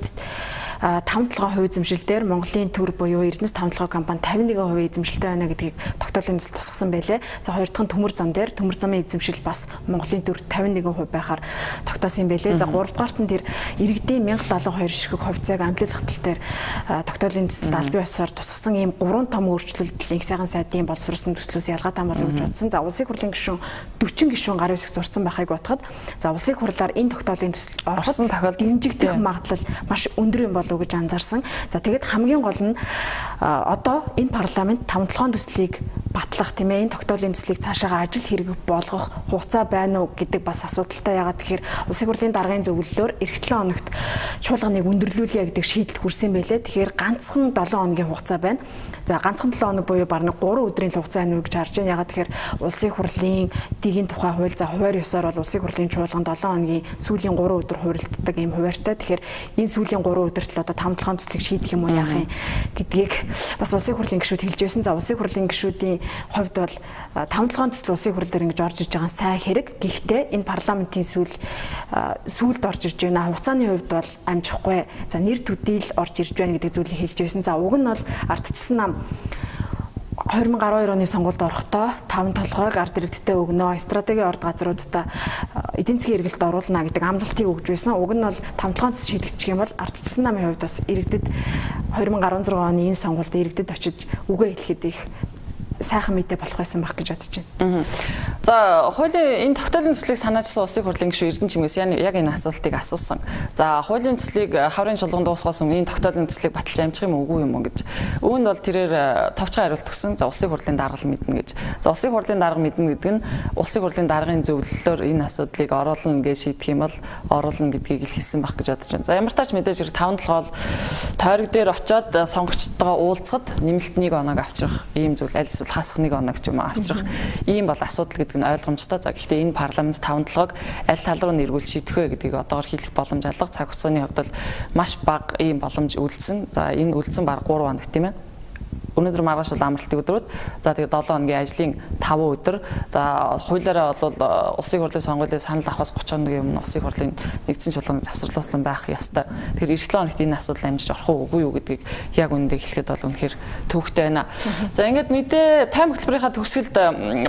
Speaker 3: 5-7% эзэмшилтээр Монголын төр буюу Эрдэнэс 5-7 компани 51% эзэмшилтэй байна гэдгийг тогтоолын төсөл тусгасан байлээ. За хоёр дахь нь төмөр зам дээр төмөр замын эзэмшил бас Монголын төр 51% байхаар тогтоосон юм байлээ. За гурав дахьт нь тэр иргэдийн 1072 ширхэг хувьцааг амлуулах тал дээр тогтоолын төсөлд албан ёсоор тусгасан ийм 3 том өөрчлөлт инх сайхан сайдын боловсруулсан төслөөс ялгаатай болов гэж бодсон. За улсын хурлын гишүүн 40 гишүүн гарын үсэг зурсан байхыг бодоход за улсын хурлаар энэ тогтоолын төсөл орсон тохиолдолд дэмжигдэх магадлал маш өндөр юм болов гэж анзаарсан. За тэгээд хамгийн гол нь одоо энэ парламент 5-7 төслийг батлах тийм ээ энэ тогтоолын төслийг цаашаа ажил хэрэг болгох хугацаа байна уу гэдэг бас асуудалтай. Ягаад тэгэхээр улсын хурлын даргын зөвлөлөөр эх 7 хоногт чуулганыг өндөрлүүлье гэдэг шийдэлд хүрсэн байлээ. Тэгэхээр ганцхан 7 хоногийн хугацаа байна. За ганцхан 7 хоног буюу бараг 3 өдрийн хугацаа байна уу гэж харж байна. Ягаад тэгэхээр улсын хурлын дэгийн тухай хууль за хуваар ёсоор бол улсын хурлын чуулган 7 хоногийн сүүлийн 3 өдөр хуурилддаг ийм хуваартай. Тэгэхээр энэ сүүлийн 3 өдөрт л одоо 5-7 төслийг шийдэх юм уу яах юм гэдгийг бас улсын хурлын гишүүд хэлж байсан. За улсын хурлын гишүүдийн хувьд бол 5-7 төсөл улсын хурл дээр ингэж орж иж байгаа сайн хэрэг. Гэхдээ энэ парламентын сүүлд орж ирж байна. Хугацааны хувьд бол амжихгүй. За нэр төдийл орж ирж байна гэдэг зүйлийг хэлж байсан. За уг нь бол ардчилсан нам 2012 оны сонгуульд орохдоо 5-7-ыг ард иргэдтэй өгнө, стратегийн орд газруудаа эдийн засгийн эргэлт оруулна гэдэг амлалтыг өгж байсан. Уг нь бол 5-7 төс шийдэгдчих юм бол ардчилсан намын хувьд бас иргэдэд 2016 оны энэ сонгуульд иргэдэд очиж үгээ хэлэхэд их сайхан мэдээ болох байсан байх гэж бодож байна.
Speaker 1: За хуулийн энэ тогтоолын төслийг санаачсан улсын хурлын гишүүн Эрдэнэчимгээс яг энэ асуултыг асуусан. За хуулийн төслийг хаврын чуулган дуусгаас өмнө энэ тогтоолын төслийг баталж амжих юм уу үгүй юм уу гэж. Үүнд бол тэрээр товчхон хариулт өгсөн. За улсын хурлын даргал мэднэ гэж. За улсын хурлын дарга мэднэ гэдэг нь улсын хурлын даргын зөвлөлөөр энэ асуудлыг оруулна гэж шийдэх юм бол оруулна гэдгийг л хэлсэн байх гэж бодож байна. За ямар тач мэдээж 5-7 гол тойрог дээр очиод сонгогчдойгоо уулзахад нэмэлт 1 оног авчрах ийм зүйл аль эсвэл хасах 1 оног ч юм уу авчрах ийм бол асуудал гэдэг нь ойлгомжтой. За гэхдээ энэ парламент 5-7-ог аль тал руу нэргүүл шийдэх вэ гэдгийг одоогор хэлэх боломж алга. Цаг хугацааны хувьд бол маш бага ийм боломж үлдсэн. За энэ үлдсэн баг 3 хоног тийм ээ. Өнөөдөр маргааш бол амралтын өдрүүд. За тэгээд 7 хоногийн ажлын 5 өдөр. За хуулиараа бол улсын хурлын сонгуулийг санал авахаас 30 хоногийн өмнө улсын хурлын нэгдсэн чуулганы завсарлуулсан байх ёстой. Тэгэхээр 7 хоногт энэ асуудал амжиж орох уугүй юу гэдгийг яг үнэндээ хэлэхэд бол үнэхээр төвөгтэй байна. За ингээд мэдээ тайм хөтөлбөрийнхаа төгсгөлд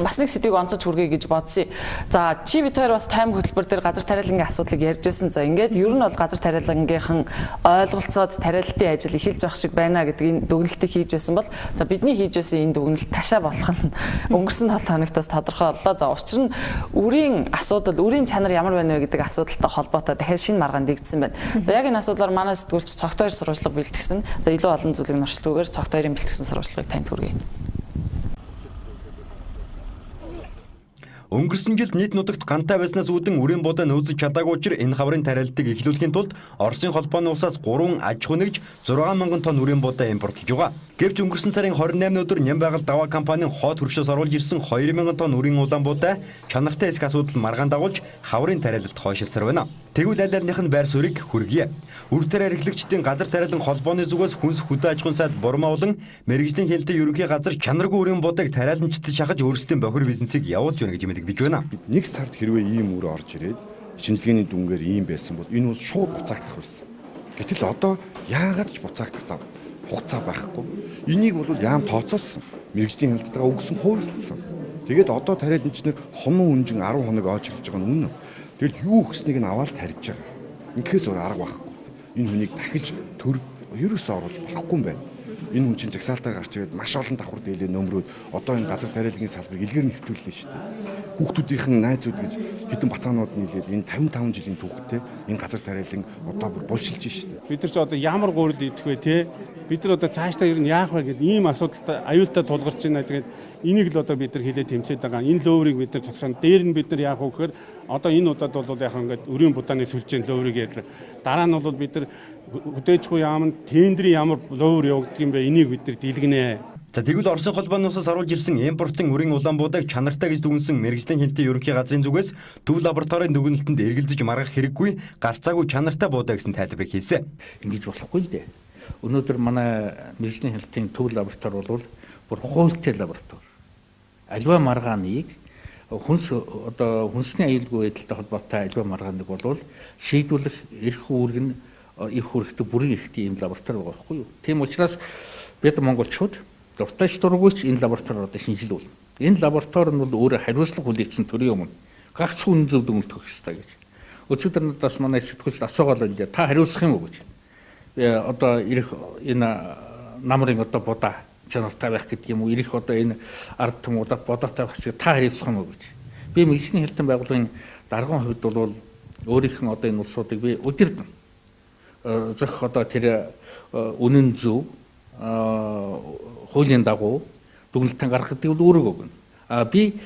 Speaker 1: бас нэг сэдвийг онцож хүргэе гэж бодсон. За чи бид хоёр бас тайм хөтөлбөр дээр газар тариалангийн асуудлыг ярьж байсан. За ингээд ер нь бол газар тариалангийнхан ойлголцоод тариалалтын ажил эхэлж явах шиг байна гэдгийг дүгнэлтийг хийж байсан бол за бидний хийж байсан энэ дүгнэлт ташаа болох нь өнгөрсөн 7 хоногтоос тодорхой боллоо. За учир нь үрийн асуудал, үрийн чанар ямар байна вэ гэдэг асуудалтай холбоотой дахиад шинэ маргаан дэгдсэн байна. За яг энэ асуудлаар манай сэтгүүлч цогт 2 сурвалжлага бэлтгэсэн. За илүү олон зүйлийг нуршлуулгаар цогт 2-ын бэлтгэсэн сурвалжлагыг танд хүргэе.
Speaker 19: Өнгөрсөн жилд нийт нутагт гантай байснаас үүдэн үрийн буудаа нөөцөж чадаагүй учраас энэ хаврын тариалалтыг эхлүүлэхийн тулд Оросын холбооны улсаас 3 аж ахуй нэгж 6,000 тонн үрийн буудаа импортлж байгаа. Гэвч өнгөрсөн сарын 28-ны өдөр Нямбайгал даваа компанийн хот хөршөөс оруулж ирсэн 2,000 тонн үрийн улаан буудаа чанартай эсэх асуудал маргаан дагуулж хаврын тариалалт хойшилсаар байна. Тэгвэл аль алиных нь байр суурийг хүргье. Үр тариа эрхлэгчдийн газар тариалан холбооны зүгээс хүнс хөдөө аж ахуйн сайд Бурмаа болон мэргэжлийн хэлтэй ерөнхий газар чанаргүй үрийн буудааг тариаланчдад шахаж өөрсдийн бохир бизнесийг явуулж байна гэж мэдэгдэж байна.
Speaker 20: Нэг сард хэрвээ ийм үр орж ирээд шинжилгээний дүнгээр ийм байсан бол энэ бол шууд буцаагдах байсан. Гэтэл одоо яагаад ч буцаагдах зав хугацаа байхгүй. Энийг бол яам тооцоолсон. Мэргэжлийн хяналтайгаа өгсөн хувилцсан. Тэгээд одоо тариаланч нар хонон үнжин 10 хоног очрлж байгаа нь үнэн. Тэгэл юу өгснэг нь аваад тарьж байгаа. Инхээс өөр арга байхгүй. Энэ хүнийг дахиж төр ерөөсөө оруулж болохгүй юм байна. Энэ хүн чинь жагсаалтаар гарч ирээд маш олон давхар дээлээ нөмрөөд одоо энэ газар тариалгын салбарыг илгээр нэвтрүүллээ шүү дээ. Хүүхдүүдийн найзууд гэж хэдэн бацаанууд нийлээд энэ 55 жилийн түүхтэй энэ газар тариалан одоо бүр булшилж шүү дээ.
Speaker 21: Бид нар ч одоо ямар гуурд идэх вэ те? Бид нар одоо цаашдаа ер нь яах вэ гэдэг ийм асуудалтай аюултай тулгарч байна. Тэгээд энийг л одоо бид нар хилээ тэмцээд байгаа. Энэ лөөврийг бид нар зогсоно. Дээр нь бид нар яах вэ гэхээр одоо энэ удаад бол яг ингээд өрийн будааны сүлжээний лөөврийг ярьлаа. Дараа нь бол бид нар хөдөөжгүй яамд тендерийн ямар лөөвр явагддаг юм бэ? Энийг бид нар дэлгэнэ.
Speaker 19: За тэгвэл Оросын холбооны улсаас оруулж ирсэн импортын үрийн улаан буудааг чанартай гэж дүгнсэн мэргэжлийн хэлтэй ерөнхий газрын зүгээс төв лабораторийн дүгнэлтэнд эргэлзэж маргах хэрэггүй гарцаагүй чанартай буудаа гэсэн тайлбарыг хийсэн.
Speaker 22: Ингэж болохгүй л дээ. Өнөөдөр манай мэргэжлийн хэлтийн төв лаборатори бол бүр хуультай лаборатори. Аливаа маргааныг хүнсний аюулгүй байдалтай холбоотой аливаа маргааныг бол шийдвэрлэх эрх үүрэг нь их хүрэхтэй бүрийн эрхтэй ийм лаборатори байгаа байхгүй юу. Тийм учраас бид монголчууд дуртайч дургүйч энэ лаборатори одоо шинжилүүлнэ. Энэ лаборатори нь бол өөрөө хариуцлага хүлээсэн төрийн өмнө гагцхүү үнэн зөв дүгнэлт өгөх ёстой гэж. Өчигдөр надаас манай сэтгүүлч асуугаал байлаа. Та хариуцах юм уу гэж. Одоо ирэх энэ намрын одоо будаа чанартай байх гэдэг юм уу? Ирэх одоо энэ ард түмүүдэд бодоотой байх гэсэн та хариуцах юм уу гэж. Би мэргэжлийн хэлтэн байгууллагын даргын хувьд бол өөрийнх нь одоо энэ улсуудыг би удирдан зөх одоо тэр үнэн зөв хуулийн дагуу дүгнэлтэн гаргахыг бол өөрөө өгнө. Би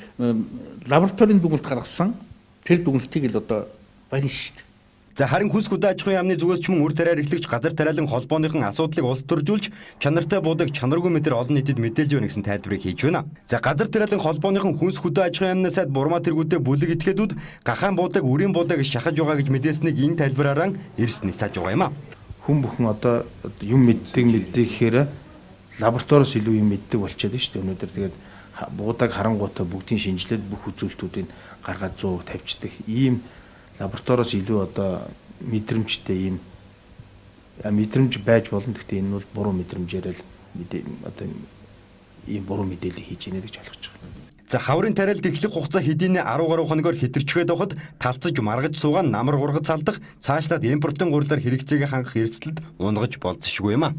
Speaker 22: лабораторийн дүгнэлт гаргасан тэр дүгнэлтийг л одоо байна шүү дээ.
Speaker 19: За харин хүнс хөдөө аж ахуйн яамны зүгээс ч мөн үр тариар эрхлэгч газар тариалан холбооныхон асуудлыг улс төржүүлж чанартай буудааг чанаргүй мэтэр олон нийтэд мэдээлж өгнө гэсэн тайлбарыг хийж байна. За газар тариалан холбооныхон хүнс хөдөө аж ахуйн яамны сайд Бурмаа тэргүүтээ бүлэг этгээдүүд гахаан буудааг үрийн буудааг шахаж байгаа гэж мэдээснийг энэ тайлбараараа эрс нисааж байгаа юм а.
Speaker 23: Хүн бүхэн одоо юм мэддэг гэхээр лабораториос илүү юм мэддэг болчиход шүү дээ. Өнөөдөр тэгээд буудааг харангуйтай бүгдийн шинжилээд бүх үзүүлэлтүүдийг гаргаад 100% тавьчихдаг. Ийм лабораториос илүү одоо мэдрэмжтэй ийм мэдрэмж байж болно. Гэхдээ энэ бол буруу мэдрэмжээр л одоо ийм буруу мэдээлэл хийж ийнэ гэж ойлгож байгаа.
Speaker 19: За хаврын тариалт эхлэх хугацаа хэдийнэ 10 гаруй хоногоор хэтэрчгээд байхад талцаж маргаж суугаан намар ургаж салдах цаашлаад импортын гурилаар хэрэгцээгээ хангах эрсдэлд унгаж болцсошгүй юм а.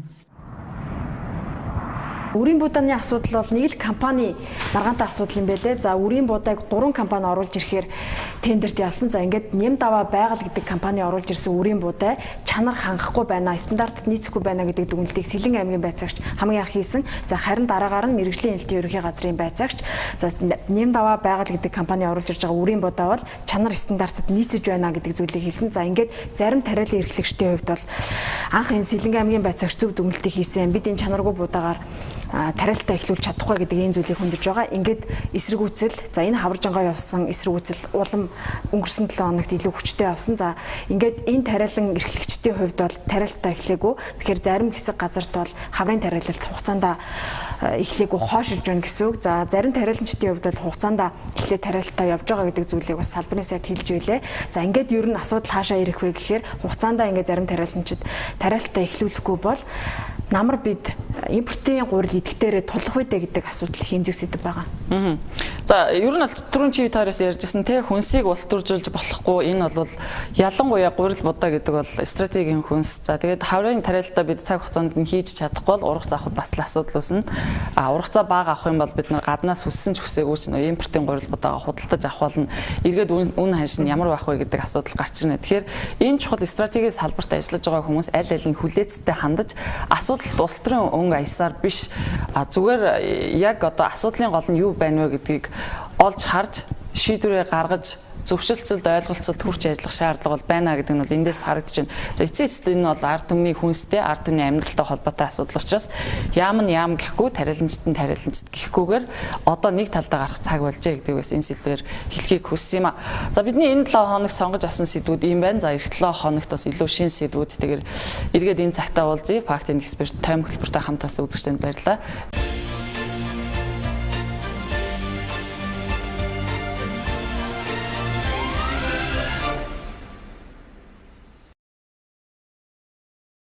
Speaker 3: Үрийн буудааны асуудал бол нэг л компани маргаантай асуудал юм байлээ. За үрийн буудааг 3 компани оруулж ирэхээр тендерт ялсан. За ингээд Нэм даваа байгаль гэдэг компани оруулж ирсэн үрийн буудай чанар хангахгүй байна, стандартад нийцэхгүй байна гэдэг дүгнэлтийг Сэлэн аймгийн байцаагч хамгийн анх хийсэн. За харин дараагаар нь мэрэгжлийн элтийн ерөнхий газрын байцаагч за Нэм даваа байгаль гэдэг компани оруулж ирж байгаа үрийн буудаа бол чанар стандартад нийцэж байна гэдэг зүйлийг хэлсэн. За ингээд зарим тариалан эрхлэгчдийн хувьд бол анх энэ Сэлэн аймгийн байцаагч зөв дүгнэлтийг хийсэн. Бид энэ чанаргүй буудаагаар тариалтаа эхлүүлж чадахгүй гэдэг ийм зүйлийг хөндөж байгаа. Ингээд эсэргүүцэл за энэ хаваржангаа явсан эсэргүүцэл улам өнгөрсөн 7 хоногт илүү хүчтэй явсан. За ингээд энэ тариалан эрхлэгчдийн хувьд бол тариалтаа эхлэегүй. Тэгэхээр зарим хэсэг газарт бол хаврын тариалалт хугацаанд эхлэегүй хойшилж байна гэсэн үг. За зарим тариаламжтын хувьд бол хугацаанд эхлээд тариалтаа явж байгаа гэдэг зүйлийг бас салбарын сайд хэлж байлээ. За ингээд ер нь асуудал хаашаа ирэх вэ гэхээр хугацаанд ингээд зарим тариаламжид тариалтаа эхлүүлэхгүй бол намар бид импортын гурил идэвхтэрээ тулах үедээ гэдэг асуудал хэмжих сэдв байгаа.
Speaker 1: За ер нь бол түрүүн чи таараас ярьжсэн те хүнсийг улс төржүүлж болохгүй энэ бол ялангуяа гурил будаа гэдэг бол стратегийн хүнс. За тэгээд хаврын тариалтаа бид цаг хугацаанд нь хийж чадахгүй бол ургац авахд бас л асуудал үүснэ. Ургацаа бага авах юм бол бид нар гаднаас хүссэн ч хүсээгүй ч импортын гурил будаага худалдаж авах болно. Эргээд үн ханш нь ямар байх вэ гэдэг асуудал гарч ирнэ. Тэгэхээр энэ чухал стратегийн салбарт ажиллаж байгаа хүмүүс аль аль нь хүлээцтэй хандаж асуудалд улс төрийн өнгө аясаар биш зүгээр яг одоо асуудлын гол нь юу байна вэ гэдгийг олж харж шийдвэрээ гаргаж зөвшөлтсөлд ойлголцолд хүрч ажиллах шаардлага бол байна гэдэг нь бол эндээс харагдаж байна. За эцээ эцэст энэ бол ард түмний хүнстэй, ард түмний амьдралтай холбоотой асуудал учраас яам гэхгүй тариаламжт гэхгүйгээр одоо нэг талдаа гарах цаг болжээ гэдэгээс энэ сэдвээр хэлхийг хүссэн юм а. За бидний энэ 7 хоногт сонгож авсан сэдвүүд ийм байна. За эх 7 хоногт бас илүү шин сэдвүүд тэгээд эргээд энэ цагтаа уулзъя. Фактын эксперт Тайм хөтөлбөртэй хамтаас үзэгчдэнд баярлалаа.